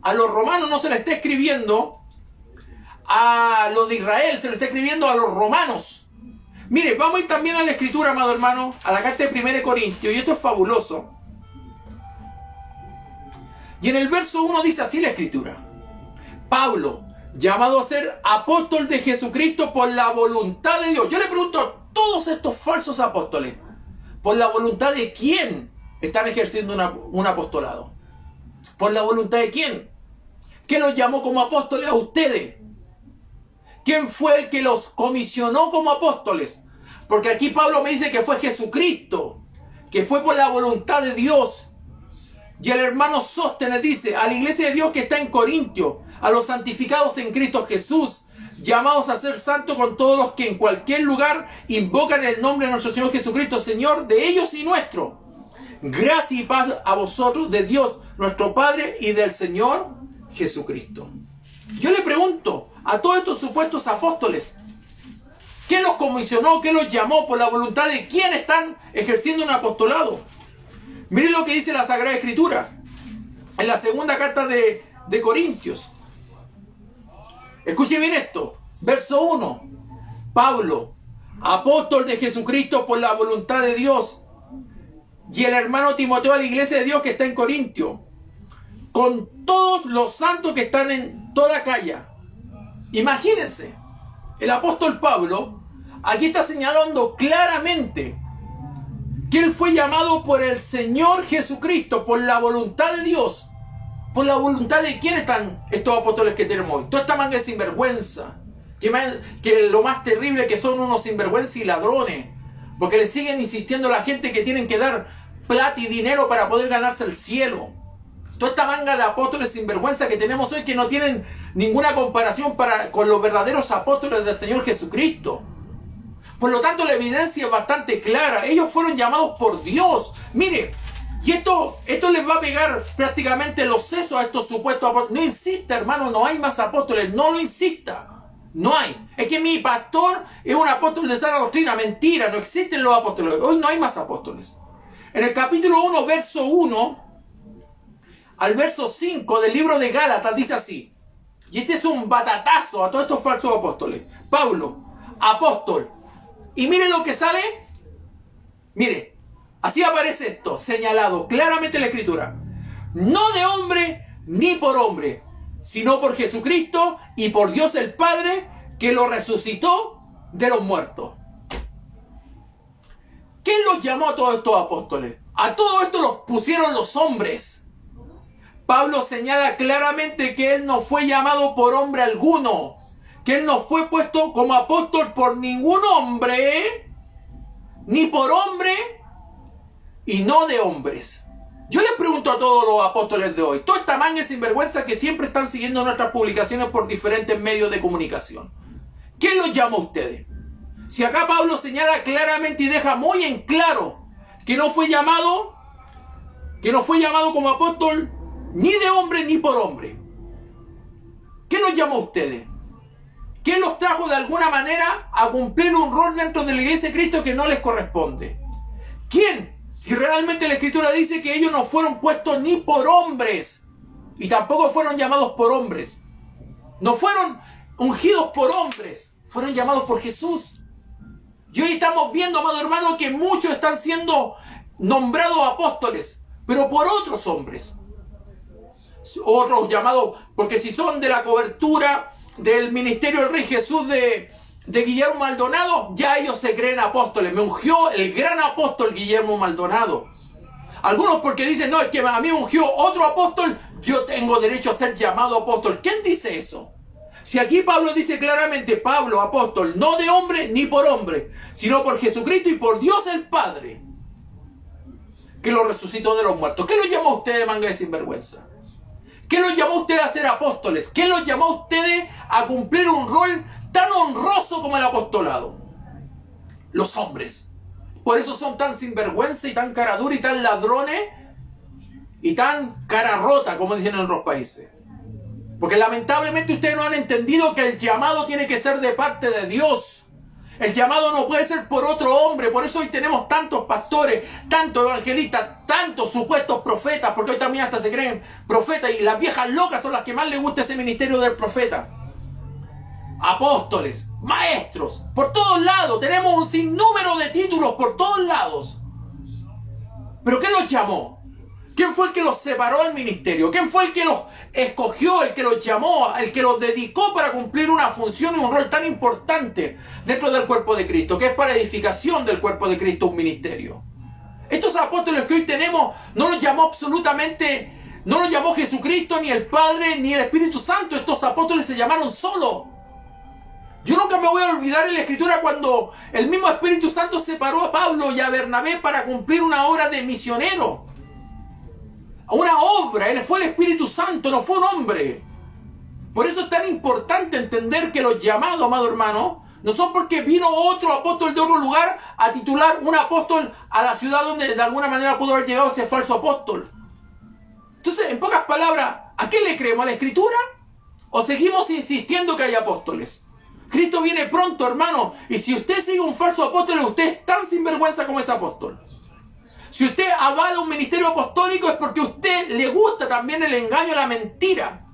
A los romanos no se le está escribiendo a los de Israel, se le está escribiendo a los romanos. Mire, vamos a ir también a la Escritura, amado hermano, a la carta de 1 Corintios, y esto es fabuloso. Y en el verso 1 dice así la Escritura: Pablo, llamado a ser apóstol de Jesucristo por la voluntad de Dios. Yo le pregunto a todos estos falsos apóstoles, ¿por la voluntad de quién están ejerciendo un apostolado? ¿Por la voluntad de quién? ¿Quién los llamó como apóstoles a ustedes? ¿Quién fue el que los comisionó como apóstoles? Porque aquí Pablo me dice que fue Jesucristo, que fue por la voluntad de Dios. Y el hermano Sóstenes dice, a la iglesia de Dios que está en Corintio, a los santificados en Cristo Jesús, llamados a ser santos con todos los que en cualquier lugar invocan el nombre de nuestro Señor Jesucristo, Señor de ellos y nuestro. Gracia y paz a vosotros, de Dios nuestro Padre y del Señor Jesucristo. Yo le pregunto a todos estos supuestos apóstoles, ¿quién los comisionó? ¿Quién los llamó? ¿Por la voluntad de quién están ejerciendo un apostolado? Miren lo que dice la Sagrada Escritura en la segunda carta de Corintios. Escuche bien esto, verso 1. Pablo, apóstol de Jesucristo por la voluntad de Dios, y el hermano Timoteo a la iglesia de Dios que está en Corintio, con todos los santos que están en toda Acaya. Imagínense, el apóstol Pablo aquí está señalando claramente que él fue llamado por el Señor Jesucristo, por la voluntad de Dios. ¿Por la voluntad de quién están estos apóstoles que tenemos hoy? Toda esta manga de sinvergüenza. Que lo más terrible que son unos sinvergüenza y ladrones. Porque le siguen insistiendo a la gente que tienen que dar plata y dinero para poder ganarse el cielo. Toda esta manga de apóstoles sinvergüenza que tenemos hoy, que no tienen ninguna comparación con los verdaderos apóstoles del Señor Jesucristo. Por lo tanto, la evidencia es bastante clara. Ellos fueron llamados por Dios. Mire, y esto les va a pegar prácticamente los sesos a estos supuestos apóstoles. No insista, hermano, no hay más apóstoles. No lo insista. No hay. Es que mi pastor es un apóstol de sana doctrina. Mentira, no existen los apóstoles. Hoy no hay más apóstoles. En el capítulo 1, verso 1 al verso 5 del libro de Gálatas dice así. Y este es un batatazo a todos estos falsos apóstoles. Pablo, apóstol. Y mire lo que sale. Mire, así aparece esto, señalado claramente en la Escritura. No de hombre ni por hombre, sino por Jesucristo y por Dios el Padre, que lo resucitó de los muertos. ¿Quién los llamó a todos estos apóstoles? A todo esto los pusieron los hombres. Pablo señala claramente que él no fue llamado por hombre alguno, que él no fue puesto como apóstol por ningún hombre, ni por hombre, y no de hombres. Yo les pregunto a todos los apóstoles de hoy, toda esta manga sinvergüenza que siempre están siguiendo nuestras publicaciones por diferentes medios de comunicación, ¿quién los llama a ustedes? Si acá Pablo señala claramente y deja muy en claro que no fue llamado como apóstol ni de hombre ni por hombre. ¿Qué los llamó a ustedes? ¿Quién los trajo de alguna manera a cumplir un rol dentro de la iglesia de Cristo que no les corresponde? ¿Quién? Si realmente la Escritura dice que ellos no fueron puestos ni por hombres y tampoco fueron llamados por hombres. No fueron ungidos por hombres, fueron llamados por Jesús. Y hoy estamos viendo, amado hermano, que muchos están siendo nombrados apóstoles, pero por otros hombres. Otros llamados, porque si son de la cobertura del ministerio del Rey Jesús de Guillermo Maldonado, ya ellos se creen apóstoles. Me ungió el gran apóstol Guillermo Maldonado. Algunos porque dicen, no, es que a mí me ungió otro apóstol, yo tengo derecho a ser llamado apóstol. ¿Quién dice eso? Si aquí Pablo dice claramente, Pablo, apóstol, no de hombre ni por hombre, sino por Jesucristo y por Dios el Padre, que lo resucitó de los muertos. ¿Qué los llamó a ustedes, manga de sinvergüenza? ¿Qué los llamó a ustedes a ser apóstoles? ¿Qué los llamó a ustedes a cumplir un rol tan honroso como el apostolado? Los hombres. Por eso son tan sinvergüenza y tan cara dura y tan ladrones y tan cara rota, como dicen en otros países. Porque lamentablemente ustedes no han entendido que el llamado tiene que ser de parte de Dios. El llamado no puede ser por otro hombre. Por eso hoy tenemos tantos pastores, tantos evangelistas, tantos supuestos profetas, porque hoy también hasta se creen profetas y las viejas locas son las que más les gusta ese ministerio del profeta. Apóstoles, maestros, por todos lados. Tenemos un sinnúmero de títulos por todos lados. ¿Pero qué los llamó? ¿Quién fue el que los separó del ministerio? ¿Quién fue el que los escogió, el que los llamó, el que los dedicó para cumplir una función y un rol tan importante dentro del cuerpo de Cristo, que es para edificación del cuerpo de Cristo un ministerio? Estos apóstoles que hoy tenemos no los llamó absolutamente, no los llamó Jesucristo, ni el Padre, ni el Espíritu Santo. Estos apóstoles se llamaron solos. Yo nunca me voy a olvidar en la Escritura cuando el mismo Espíritu Santo separó a Pablo y a Bernabé para cumplir una obra de misionero. Una obra, él fue el Espíritu Santo, no fue un hombre. Por eso es tan importante entender que los llamados, amado hermano, no son porque vino otro apóstol de otro lugar a titular un apóstol a la ciudad donde de alguna manera pudo haber llegado ese falso apóstol. Entonces, en pocas palabras, ¿a qué le creemos? ¿A la Escritura? ¿O seguimos insistiendo que hay apóstoles? Cristo viene pronto, hermano, y si usted sigue un falso apóstol, usted es tan sinvergüenza como ese apóstol. Si usted avala un ministerio apostólico es porque a usted le gusta también el engaño, la mentira.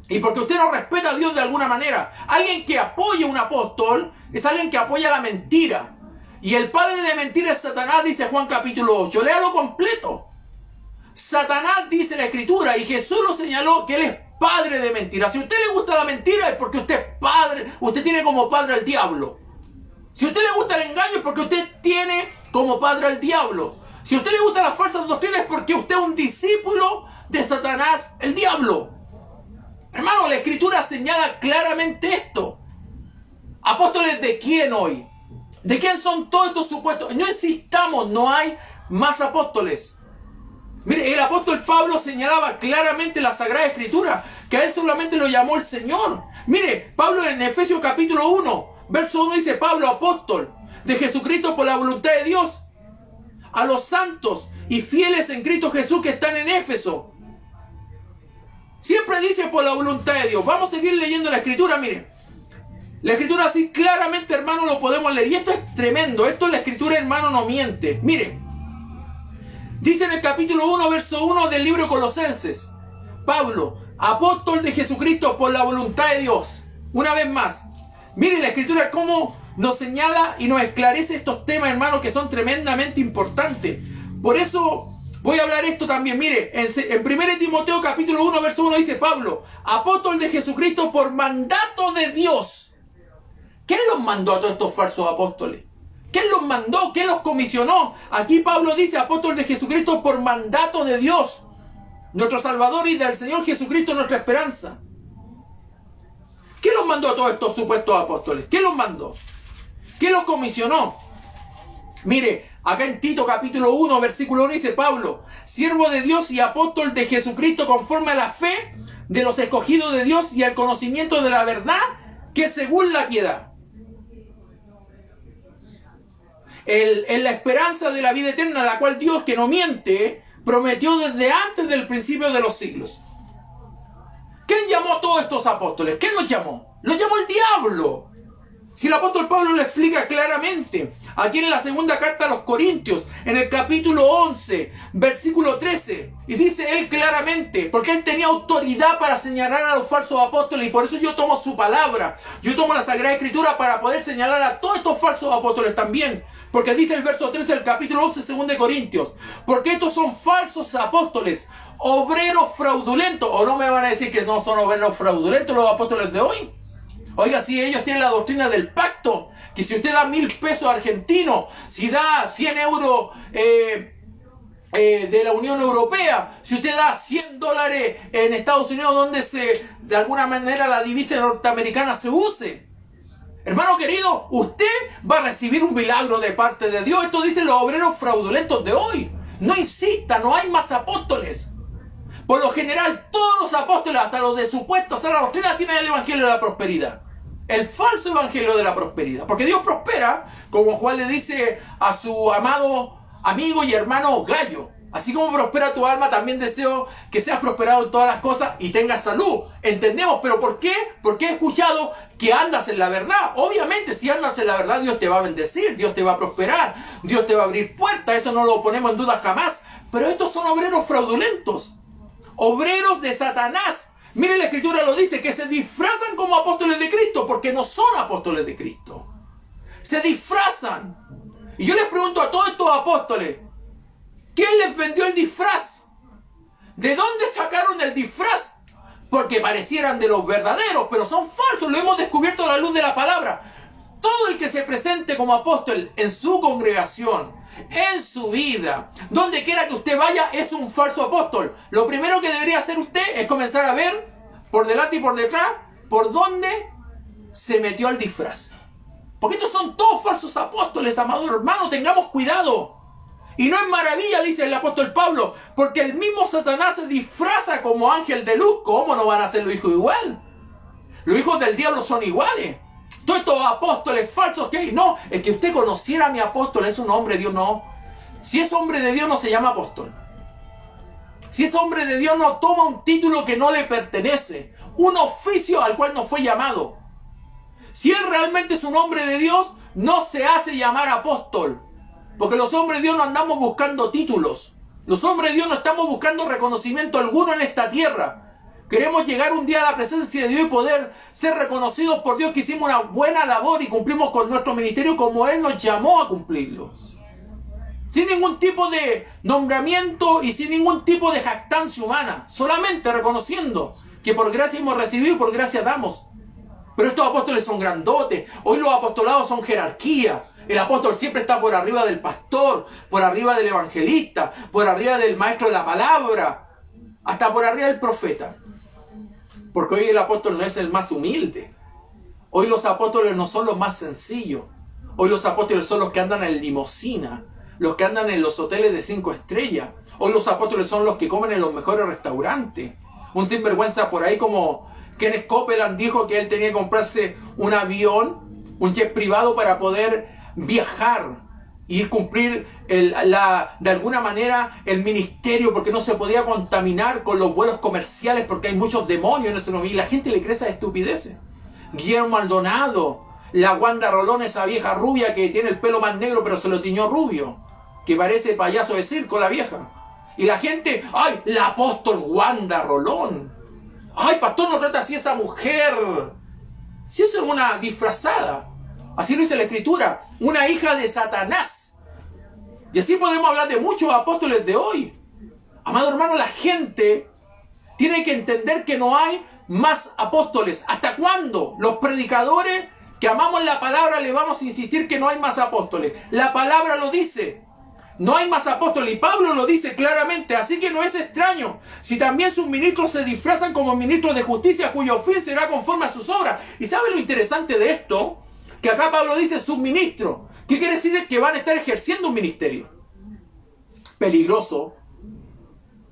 Y porque usted no respeta a Dios de alguna manera. Alguien que apoya a un apóstol es alguien que apoya la mentira. Y el padre de mentira es Satanás, dice Juan capítulo 8. Léalo completo. Satanás dice la Escritura y Jesús lo señaló que él es padre de mentira. Si a usted le gusta la mentira es porque usted es padre, usted tiene como padre al diablo. Si a usted le gusta el engaño es porque usted tiene como padre al diablo. Si a usted le gustan las falsas doctrinas es porque usted es un discípulo de Satanás, el diablo. Hermano, la Escritura señala claramente esto. ¿Apóstoles de quién hoy? ¿De quién son todos estos supuestos? No insistamos, no hay más apóstoles. Mire, el apóstol Pablo señalaba claramente en la Sagrada Escritura que a él solamente lo llamó el Señor. Mire, Pablo en Efesios capítulo 1, verso 1 dice, Pablo, apóstol de Jesucristo por la voluntad de Dios, a los santos y fieles en Cristo Jesús que están en Éfeso. Siempre dice por la voluntad de Dios. Vamos a seguir leyendo la Escritura, mire. La Escritura así claramente, hermano, lo podemos leer. Y esto es tremendo. Esto es la Escritura, hermano, no miente. Mire. Dice en el capítulo 1, verso 1 del libro de Colosenses. Pablo, apóstol de Jesucristo por la voluntad de Dios. Una vez más. Mire la Escritura cómo nos señala y nos esclarece estos temas, hermanos, que son tremendamente importantes. Por eso voy a hablar esto también. Mire, en 1 Timoteo capítulo 1, verso 1 dice Pablo, apóstol de Jesucristo por mandato de Dios. ¿Quién los mandó a todos estos falsos apóstoles? ¿Quién los mandó? ¿Quién los comisionó? Aquí Pablo dice, apóstol de Jesucristo por mandato de Dios, nuestro Salvador, y del Señor Jesucristo nuestra esperanza. ¿Quién los mandó a todos estos supuestos apóstoles? ¿Quién los mandó? ¿Quién los comisionó? Mire, Acá en Tito capítulo 1, versículo 1 dice Pablo, siervo de Dios y apóstol de Jesucristo conforme a la fe de los escogidos de Dios y al conocimiento de la verdad que según la piedad. En la esperanza de la vida eterna, la cual Dios, que no miente, prometió desde antes del principio de los siglos. ¿Quién llamó a todos estos apóstoles? ¿Quién los llamó? Los llamó el diablo. Si el apóstol Pablo lo explica claramente, aquí en la segunda carta a los Corintios, en el capítulo 11, versículo 13, y dice él claramente, porque él tenía autoridad para señalar a los falsos apóstoles, y por eso yo tomo su palabra, yo tomo la Sagrada Escritura para poder señalar a todos estos falsos apóstoles también, porque dice el verso 13 del capítulo 11, 2 de Corintios, porque estos son falsos apóstoles, obreros fraudulentos, o no me van a decir que no son obreros fraudulentos los apóstoles de hoy. Oiga, si ellos tienen la doctrina del pacto, que si usted da 1.000 pesos argentinos, si da 100 euros de la Unión Europea, si usted da $100 en Estados Unidos, donde de alguna manera la divisa norteamericana se use. Hermano querido, usted va a recibir un milagro de parte de Dios. Esto dicen los obreros fraudulentos de hoy. No insista, no hay más apóstoles. Por lo general, todos los apóstoles, hasta los de supuesta sana doctrina, tienen el evangelio de la prosperidad. El falso evangelio de la prosperidad. Porque Dios prospera, como Juan le dice a su amado amigo y hermano Gallo. Así como prospera tu alma, también deseo que seas prosperado en todas las cosas y tengas salud. Entendemos, pero ¿por qué? Porque he escuchado que andas en la verdad. Obviamente, si andas en la verdad, Dios te va a bendecir, Dios te va a prosperar, Dios te va a abrir puertas. Eso no lo ponemos en duda jamás. Pero estos son obreros fraudulentos. Obreros de Satanás. Mire, la Escritura lo dice, que se disfrazan como apóstoles de Cristo, porque no son apóstoles de Cristo. Se disfrazan. Y yo les pregunto a todos estos apóstoles, ¿quién les vendió el disfraz? ¿De dónde sacaron el disfraz? Porque parecieran de los verdaderos, pero son falsos. Lo hemos descubierto a la luz de la palabra. Todo el que se presente como apóstol en su congregación, en su vida, donde quiera que usted vaya, es un falso apóstol. Lo primero que debería hacer usted es comenzar a ver por delante y por detrás por dónde se metió el disfraz. Porque estos son todos falsos apóstoles, amado hermano, tengamos cuidado. Y no es maravilla, dice el apóstol Pablo, porque el mismo Satanás se disfraza como ángel de luz. ¿Cómo no van a ser los hijos igual? Los hijos del diablo son iguales. Todos estos apóstoles falsos que hay, no, es que usted conociera a mi apóstol, es un hombre de Dios, no. Si es hombre de Dios no se llama apóstol. Si es hombre de Dios no toma un título que no le pertenece, un oficio al cual no fue llamado. Si él realmente es un hombre de Dios, no se hace llamar apóstol. Porque los hombres de Dios no andamos buscando títulos. Los hombres de Dios no estamos buscando reconocimiento alguno en esta tierra. Queremos llegar un día a la presencia de Dios y poder ser reconocidos por Dios que hicimos una buena labor y cumplimos con nuestro ministerio como Él nos llamó a cumplirlo. Sin ningún tipo de nombramiento y sin ningún tipo de jactancia humana. Solamente reconociendo que por gracia hemos recibido y por gracia damos. Pero estos apóstoles son grandotes. Hoy los apostolados son jerarquía. El apóstol siempre está por arriba del pastor, por arriba del evangelista, por arriba del maestro de la palabra, hasta por arriba del profeta. Porque hoy el apóstol no es el más humilde. Hoy los apóstoles no son los más sencillos. Hoy los apóstoles son los que andan en limosina, los que andan en los hoteles de 5 estrellas. Hoy los apóstoles son los que comen en los mejores restaurantes. Un sinvergüenza por ahí como Kenneth Copeland dijo que él tenía que comprarse un avión, un jet privado para poder viajar y cumplir de alguna manera el ministerio, porque no se podía contaminar con los vuelos comerciales porque hay muchos demonios en ese nombre y la gente le cree esas estupideces. Guillermo Maldonado, la Wanda Rolón, esa vieja rubia que tiene el pelo más negro pero se lo tiñó rubio, que parece payaso de circo la vieja, y la gente, ¡ay, la apóstol Wanda Rolón! ¡Ay, pastor, no trata así a esa mujer! Si es una disfrazada, así lo dice la Escritura, una hija de Satanás. Y así podemos hablar de muchos apóstoles de hoy. Amado hermano, la gente tiene que entender que no hay más apóstoles. ¿Hasta cuándo los predicadores que amamos la palabra le vamos a insistir que no hay más apóstoles? La palabra lo dice. No hay más apóstoles y Pablo lo dice claramente, así que no es extraño si también sus ministros se disfrazan como ministros de justicia cuyo fin será conforme a sus obras. ¿Y sabe lo interesante de esto? Que acá Pablo dice sus ministros. ¿Qué quiere decir? Que van a estar ejerciendo un ministerio peligroso.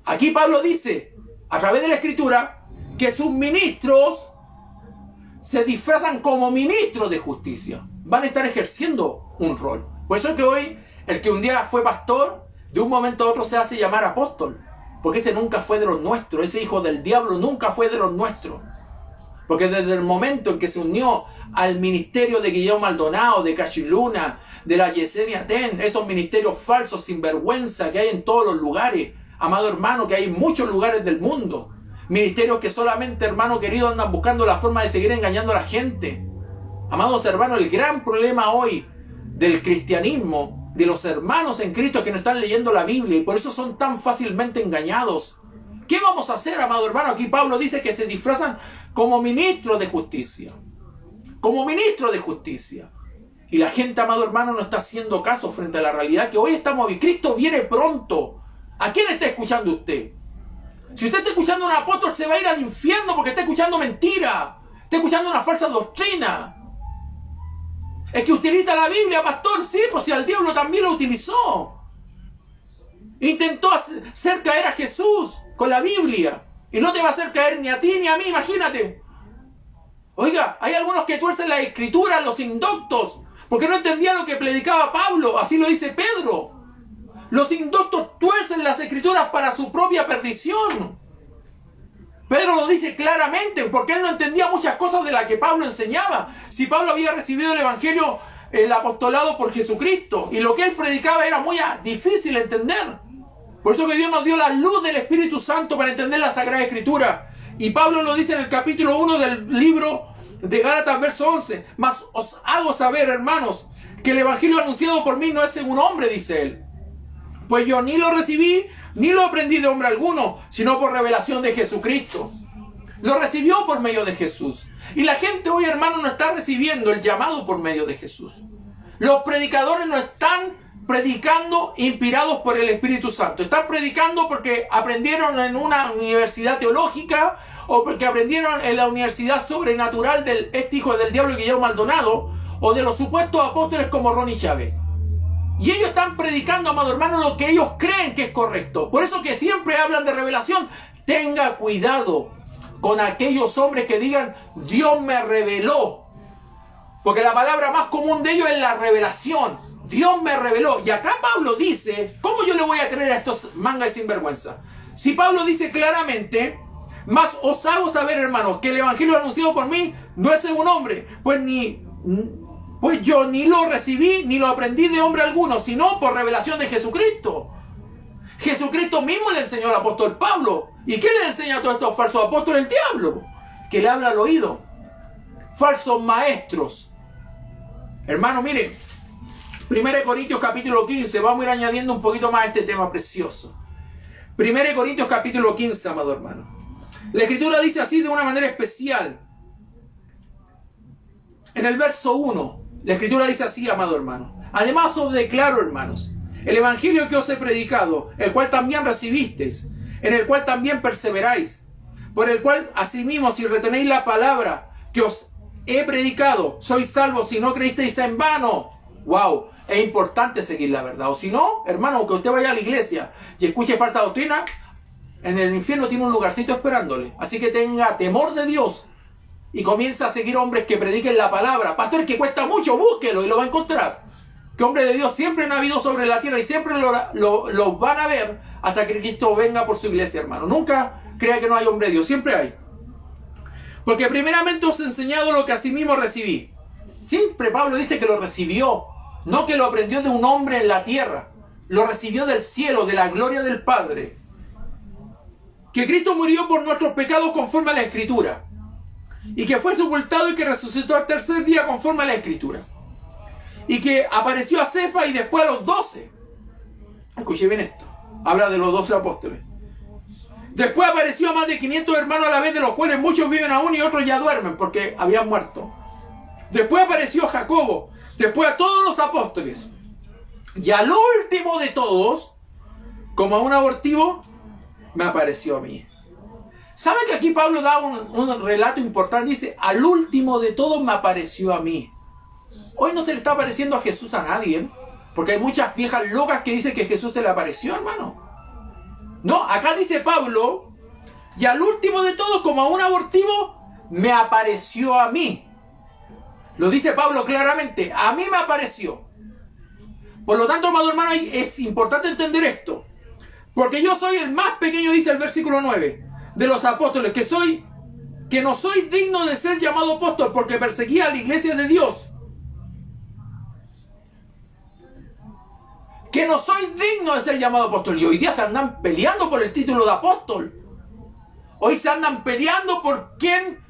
Aquí Pablo dice, a través de la Escritura, que sus ministros se disfrazan como ministros de justicia. Van a estar ejerciendo un rol. Por eso es que hoy, el que un día fue pastor, de un momento a otro se hace llamar apóstol. Porque ese nunca fue de los nuestros. Ese hijo del diablo nunca fue de los nuestros. Porque desde el momento en que se unió al ministerio de Guillermo Maldonado, de Cachiluna, de la Yesenia Ten, esos ministerios falsos, sinvergüenza que hay en todos los lugares, amado hermano, que hay en muchos lugares del mundo. Ministerios que solamente, hermano querido, andan buscando la forma de seguir engañando a la gente. Amados hermanos, el gran problema hoy del cristianismo, de los hermanos en Cristo que no están leyendo la Biblia y por eso son tan fácilmente engañados. ¿Qué vamos a hacer, amado hermano? Aquí Pablo dice que se disfrazan como ministros de justicia. Como ministros de justicia. Y la gente, amado hermano, no está haciendo caso frente a la realidad que hoy estamos viviendo. Cristo viene pronto. ¿A quién está escuchando usted? Si usted está escuchando a un apóstol, se va a ir al infierno porque está escuchando mentira. Está escuchando una falsa doctrina. Es que utiliza la Biblia, pastor. Sí, pues si al diablo también lo utilizó. Intentó hacer caer a Jesús con la Biblia. Y no te va a hacer caer ni a ti ni a mí, imagínate. Oiga, hay algunos que tuercen la Escritura, los indoctos, porque no entendían lo que predicaba Pablo. Así lo dice Pedro. Los indoctos tuercen las Escrituras para su propia perdición. Pedro lo dice claramente, porque él no entendía muchas cosas de las que Pablo enseñaba. Si Pablo había recibido el Evangelio, el apostolado por Jesucristo, y lo que él predicaba era muy difícil de entender. Por eso que Dios nos dio la luz del Espíritu Santo para entender la Sagrada Escritura. Y Pablo lo dice en el capítulo 1 del libro de Gálatas, verso 11. Mas os hago saber, hermanos, que el Evangelio anunciado por mí no es según hombre, dice él. Pues yo ni lo recibí, ni lo aprendí de hombre alguno, sino por revelación de Jesucristo. Lo recibió por medio de Jesús. Y la gente hoy, hermano, no está recibiendo el llamado por medio de Jesús. Los predicadores no están predicando inspirados por el Espíritu Santo. Están predicando porque aprendieron en una universidad teológica o porque aprendieron en la universidad sobrenatural del hijo del diablo Guillermo Maldonado o de los supuestos apóstoles como Ronnie Chávez. Y ellos están predicando, amado hermano, lo que ellos creen que es correcto. Por eso que siempre hablan de revelación. Tenga cuidado con aquellos hombres que digan, Dios me reveló. Porque la palabra más común de ellos es la revelación. Dios me reveló. Y acá Pablo dice, ¿cómo yo le voy a creer a estos mangas de sinvergüenza? Si Pablo dice claramente, mas os hago saber, hermanos, que el Evangelio anunciado por mí no es según hombre, pues yo ni lo recibí ni lo aprendí de hombre alguno, sino por revelación de Jesucristo. Jesucristo mismo le enseñó al apóstol Pablo. ¿Y qué le enseña a todos estos falsos apóstoles? El diablo, que le habla al oído. Falsos maestros. Hermano, miren, 1 Corintios capítulo 15, vamos a ir añadiendo un poquito más a este tema precioso. 1 Corintios capítulo 15, amado hermano. La Escritura dice así de una manera especial. En el verso 1, la Escritura dice así, amado hermano. Además os declaro, hermanos, el Evangelio que os he predicado, el cual también recibisteis, en el cual también perseveráis, por el cual asimismo si retenéis la palabra que os he predicado, sois salvos si no creísteis en vano. Wow, es importante seguir la verdad. O si no, hermano, aunque usted vaya a la iglesia y escuche falsa doctrina, en el infierno tiene un lugarcito esperándole. Así que tenga temor de Dios y comienza a seguir hombres que prediquen la palabra. Pastor, que cuesta mucho, búsquelo y lo va a encontrar. Que hombres de Dios siempre han habido sobre la tierra y siempre lo van a ver hasta que Cristo venga por su iglesia, hermano. Nunca crea que no hay hombre de Dios, siempre hay. Porque primeramente os he enseñado lo que asimismo recibí. Siempre Pablo dice que lo recibió, no que lo aprendió de un hombre en la tierra. Lo recibió del cielo, de la gloria del Padre. Que Cristo murió por nuestros pecados conforme a la Escritura. Y que fue sepultado y que resucitó al tercer día conforme a la Escritura. Y que apareció a Cefas y después a los 12. Escuche bien esto. Habla de los 12 apóstoles. Después apareció a más de 500 hermanos a la vez, de los cuales muchos viven aún y otros ya duermen porque habían muerto. Después apareció Jacobo. Después a todos los apóstoles. Y al último de todos, como a un abortivo, me apareció a mí. ¿Sabe que aquí Pablo da un relato importante? Dice, al último de todos me apareció a mí. Hoy no se le está apareciendo a Jesús a nadie, porque hay muchas viejas locas que dicen que Jesús se le apareció, hermano. No, acá dice Pablo, y al último de todos, como a un abortivo, me apareció a mí. Lo dice Pablo claramente, a mí me apareció. Por lo tanto, amado hermano, es importante entender esto. Porque yo soy el más pequeño, dice el versículo 9, de los apóstoles, que no soy digno de ser llamado apóstol porque perseguía a la iglesia de Dios. Que no soy digno de ser llamado apóstol. Y hoy día se andan peleando por el título de apóstol. Hoy se andan peleando por quién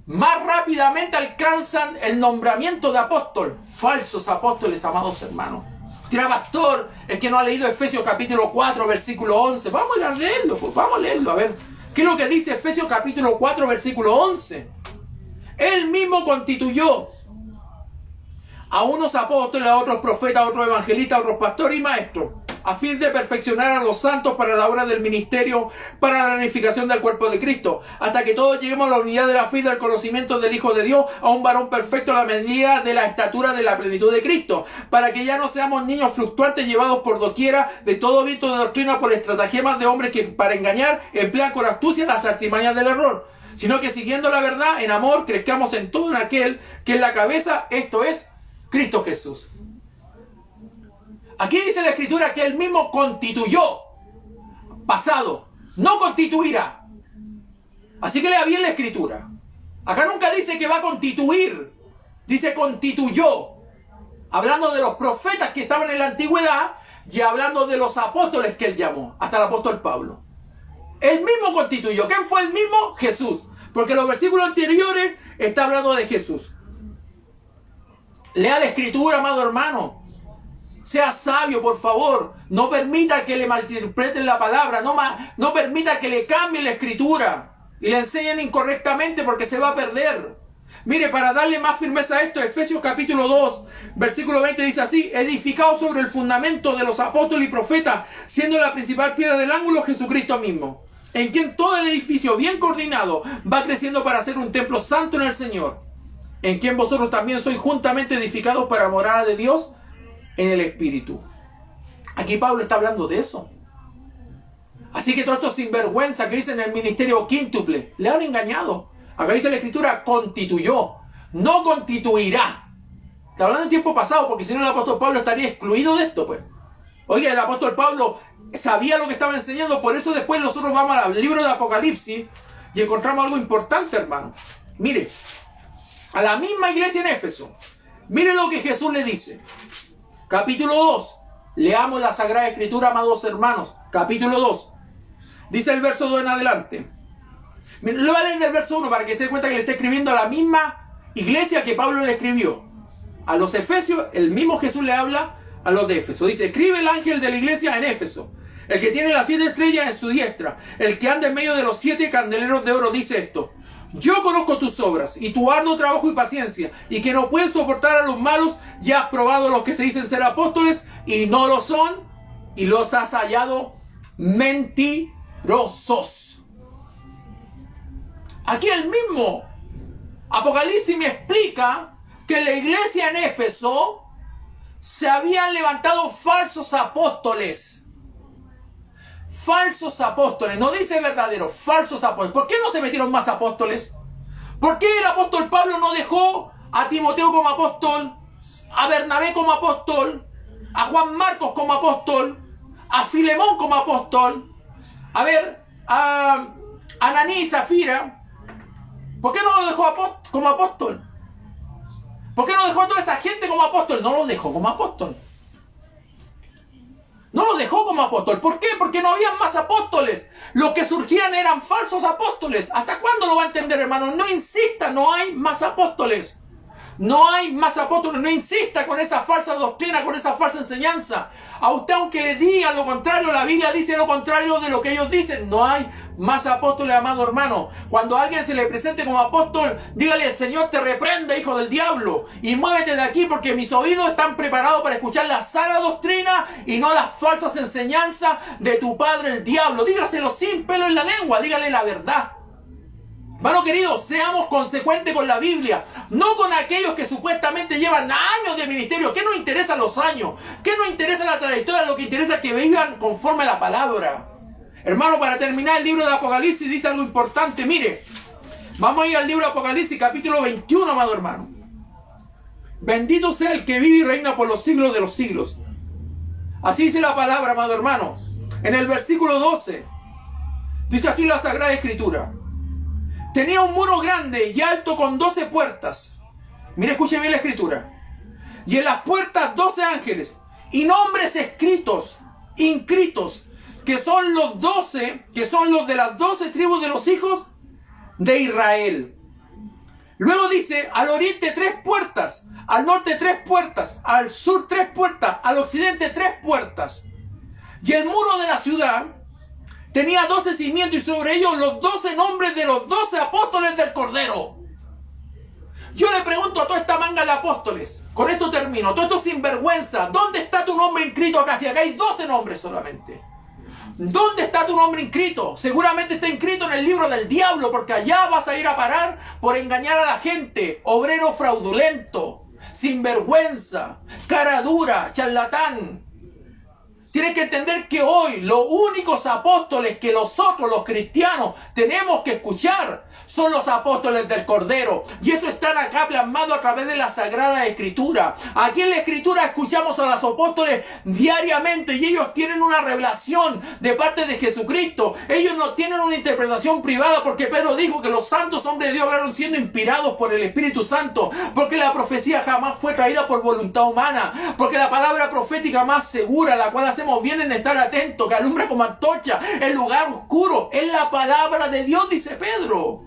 más rápidamente alcanzan el nombramiento de apóstol. Falsos apóstoles, amados hermanos. Tira pastor, es que no ha leído Efesios capítulo 4, versículo 11. Vamos a leerlo, pues vamos a leerlo, a ver. ¿Qué es lo que dice Efesios capítulo 4, versículo 11? Él mismo constituyó a unos apóstoles, a otros profetas, a otros evangelistas, a otros pastores y maestros, a fin de perfeccionar a los santos para la obra del ministerio, para la edificación del cuerpo de Cristo, hasta que todos lleguemos a la unidad de la fe y del conocimiento del Hijo de Dios, a un varón perfecto a la medida de la estatura de la plenitud de Cristo, para que ya no seamos niños fluctuantes llevados por doquiera de todo viento de doctrina por estratagemas de hombres que para engañar emplean con astucia las artimañas del error, sino que siguiendo la verdad en amor crezcamos en todo en aquel que es la cabeza, esto es Cristo Jesús. Aquí dice la Escritura que Él mismo constituyó, pasado, no constituirá. Así que lea bien la Escritura. Acá nunca dice que va a constituir, dice constituyó. Hablando de los profetas que estaban en la antigüedad y hablando de los apóstoles que Él llamó, hasta el apóstol Pablo. Él mismo constituyó. ¿Quién fue el mismo? Jesús. Porque los versículos anteriores está hablando de Jesús. Lea la Escritura, amado hermano. Sea sabio, por favor. No permita que le malinterpreten la palabra. No permita que le cambien la Escritura y le enseñen incorrectamente porque se va a perder. Mire, para darle más firmeza a esto, Efesios capítulo 2, versículo 20 dice así: edificado sobre el fundamento de los apóstoles y profetas, siendo la principal piedra del ángulo Jesucristo mismo, en quien todo el edificio bien coordinado va creciendo para ser un templo santo en el Señor, en quien vosotros también sois juntamente edificados para morada de Dios en el Espíritu. Aquí Pablo está hablando de eso. Así que todos estos sinvergüenzas que dicen el ministerio quíntuple, le han engañado. Acá dice la Escritura, constituyó, no constituirá. Está hablando en tiempo pasado, porque si no el apóstol Pablo estaría excluido de esto, pues. Oiga, el apóstol Pablo sabía lo que estaba enseñando, por eso después nosotros vamos al libro de Apocalipsis y encontramos algo importante, hermano. Mire, a la misma iglesia en Éfeso, mire lo que Jesús le dice. Capítulo 2, leamos la Sagrada Escritura, amados hermanos. Capítulo 2, dice el verso 2 en adelante. Lo voy a leer del verso 1 para que se dé cuenta que le está escribiendo a la misma iglesia que Pablo le escribió. A los Efesios, el mismo Jesús le habla a los de Éfeso. Dice: escribe el ángel de la iglesia en Éfeso, el que tiene las 7 estrellas en su diestra, el que anda en medio de los 7 candeleros de oro, dice esto: yo conozco tus obras y tu arduo trabajo y paciencia, y que no puedes soportar a los malos, y has probado a los que se dicen ser apóstoles y no lo son, y los has hallado mentirosos. Aquí el mismo Apocalipsis me explica que en la iglesia en Éfeso se habían levantado falsos apóstoles. Falsos apóstoles, no dice verdaderos, falsos apóstoles. ¿Por qué no se metieron más apóstoles? ¿Por qué el apóstol Pablo no dejó a Timoteo como apóstol, a Bernabé como apóstol, a Juan Marcos como apóstol, a Filemón como apóstol, a Ananí y Zafira? ¿Por qué no lo dejó como apóstol? ¿Por qué no dejó a toda esa gente como apóstol? No los dejó como apóstol. No los dejó como apóstol. ¿Por qué? Porque no había más apóstoles. Los que surgían eran falsos apóstoles. ¿Hasta cuándo lo va a entender, hermano? No insista, no hay más apóstoles. No hay más apóstoles, no insista con esa falsa doctrina, con esa falsa enseñanza. A usted, aunque le digan lo contrario, la Biblia dice lo contrario de lo que ellos dicen. No hay más apóstoles, amado hermano. Cuando a alguien se le presente como apóstol, dígale: el Señor te reprenda, hijo del diablo, y muévete de aquí, porque mis oídos están preparados para escuchar la sana doctrina y no las falsas enseñanzas de tu padre el diablo. Dígaselo sin pelo en la lengua, dígale la verdad. Hermano querido, seamos consecuentes con la Biblia, no con aquellos que supuestamente llevan años de ministerio. ¿Qué nos interesan los años? ¿Qué nos interesa la trayectoria? Lo que interesa es que vivan conforme a la palabra. Hermano, para terminar el libro de Apocalipsis dice algo importante. Mire, vamos a ir al libro de Apocalipsis, capítulo 21, amado hermano. Bendito sea el que vive y reina por los siglos de los siglos. Así dice la palabra, amado hermano. En el versículo 12, dice así la Sagrada Escritura. Tenía un muro grande y alto con 12 puertas. Mire, escuche bien la escritura. Y en las puertas 12 ángeles y nombres escritos, inscritos, que son los 12, que son los de las 12 tribus de los hijos de Israel. Luego dice, al oriente 3 puertas, al norte 3 puertas, al sur 3 puertas, al occidente 3 puertas. Y el muro de la ciudad tenía 12 cimientos y sobre ellos los 12 nombres de los 12 apóstoles del Cordero. Yo le pregunto a toda esta manga de apóstoles, con esto termino, todo esto sinvergüenza, ¿dónde está tu nombre inscrito acá? Si acá hay 12 nombres solamente. ¿Dónde está tu nombre inscrito? Seguramente está inscrito en el libro del diablo, porque allá vas a ir a parar por engañar a la gente. Obrero fraudulento, sinvergüenza, cara dura, charlatán. Tienes que entender que hoy los únicos apóstoles que nosotros, los cristianos, tenemos que escuchar son los apóstoles del Cordero. Y eso está acá plasmado a través de la Sagrada Escritura. Aquí en la Escritura escuchamos a los apóstoles diariamente y ellos tienen una revelación de parte de Jesucristo. Ellos no tienen una interpretación privada, porque Pedro dijo que los santos hombres de Dios hablaron siendo inspirados por el Espíritu Santo, porque la profecía jamás fue traída por voluntad humana, porque la palabra profética más segura, la cual hacemos bien en estar atentos, que alumbra como antorcha el lugar oscuro, es la palabra de Dios, dice Pedro.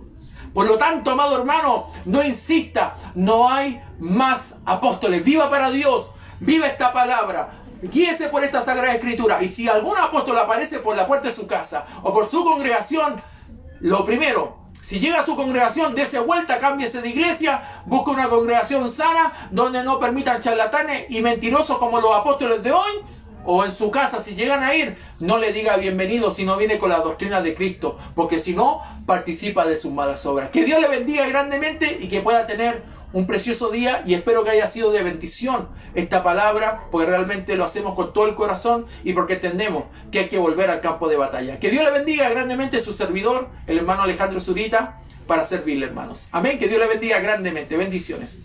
Por lo tanto, amado hermano, no insista, no hay más apóstoles. Viva para Dios, viva esta palabra, guíese por esta Sagrada Escritura. Y si algún apóstol aparece por la puerta de su casa o por su congregación, lo primero, si llega a su congregación, dése vuelta, cámbiese de iglesia, busque una congregación sana, donde no permitan charlatanes y mentirosos como los apóstoles de hoy. O en su casa, si llegan a ir, no le diga bienvenido si no viene con la doctrina de Cristo, porque si no, participa de sus malas obras. Que Dios le bendiga grandemente y que pueda tener un precioso día, y espero que haya sido de bendición esta palabra, porque realmente lo hacemos con todo el corazón y porque entendemos que hay que volver al campo de batalla. Que Dios le bendiga grandemente, su servidor, el hermano Alejandro Zurita, para servirle, hermanos. Amén. Que Dios le bendiga grandemente. Bendiciones.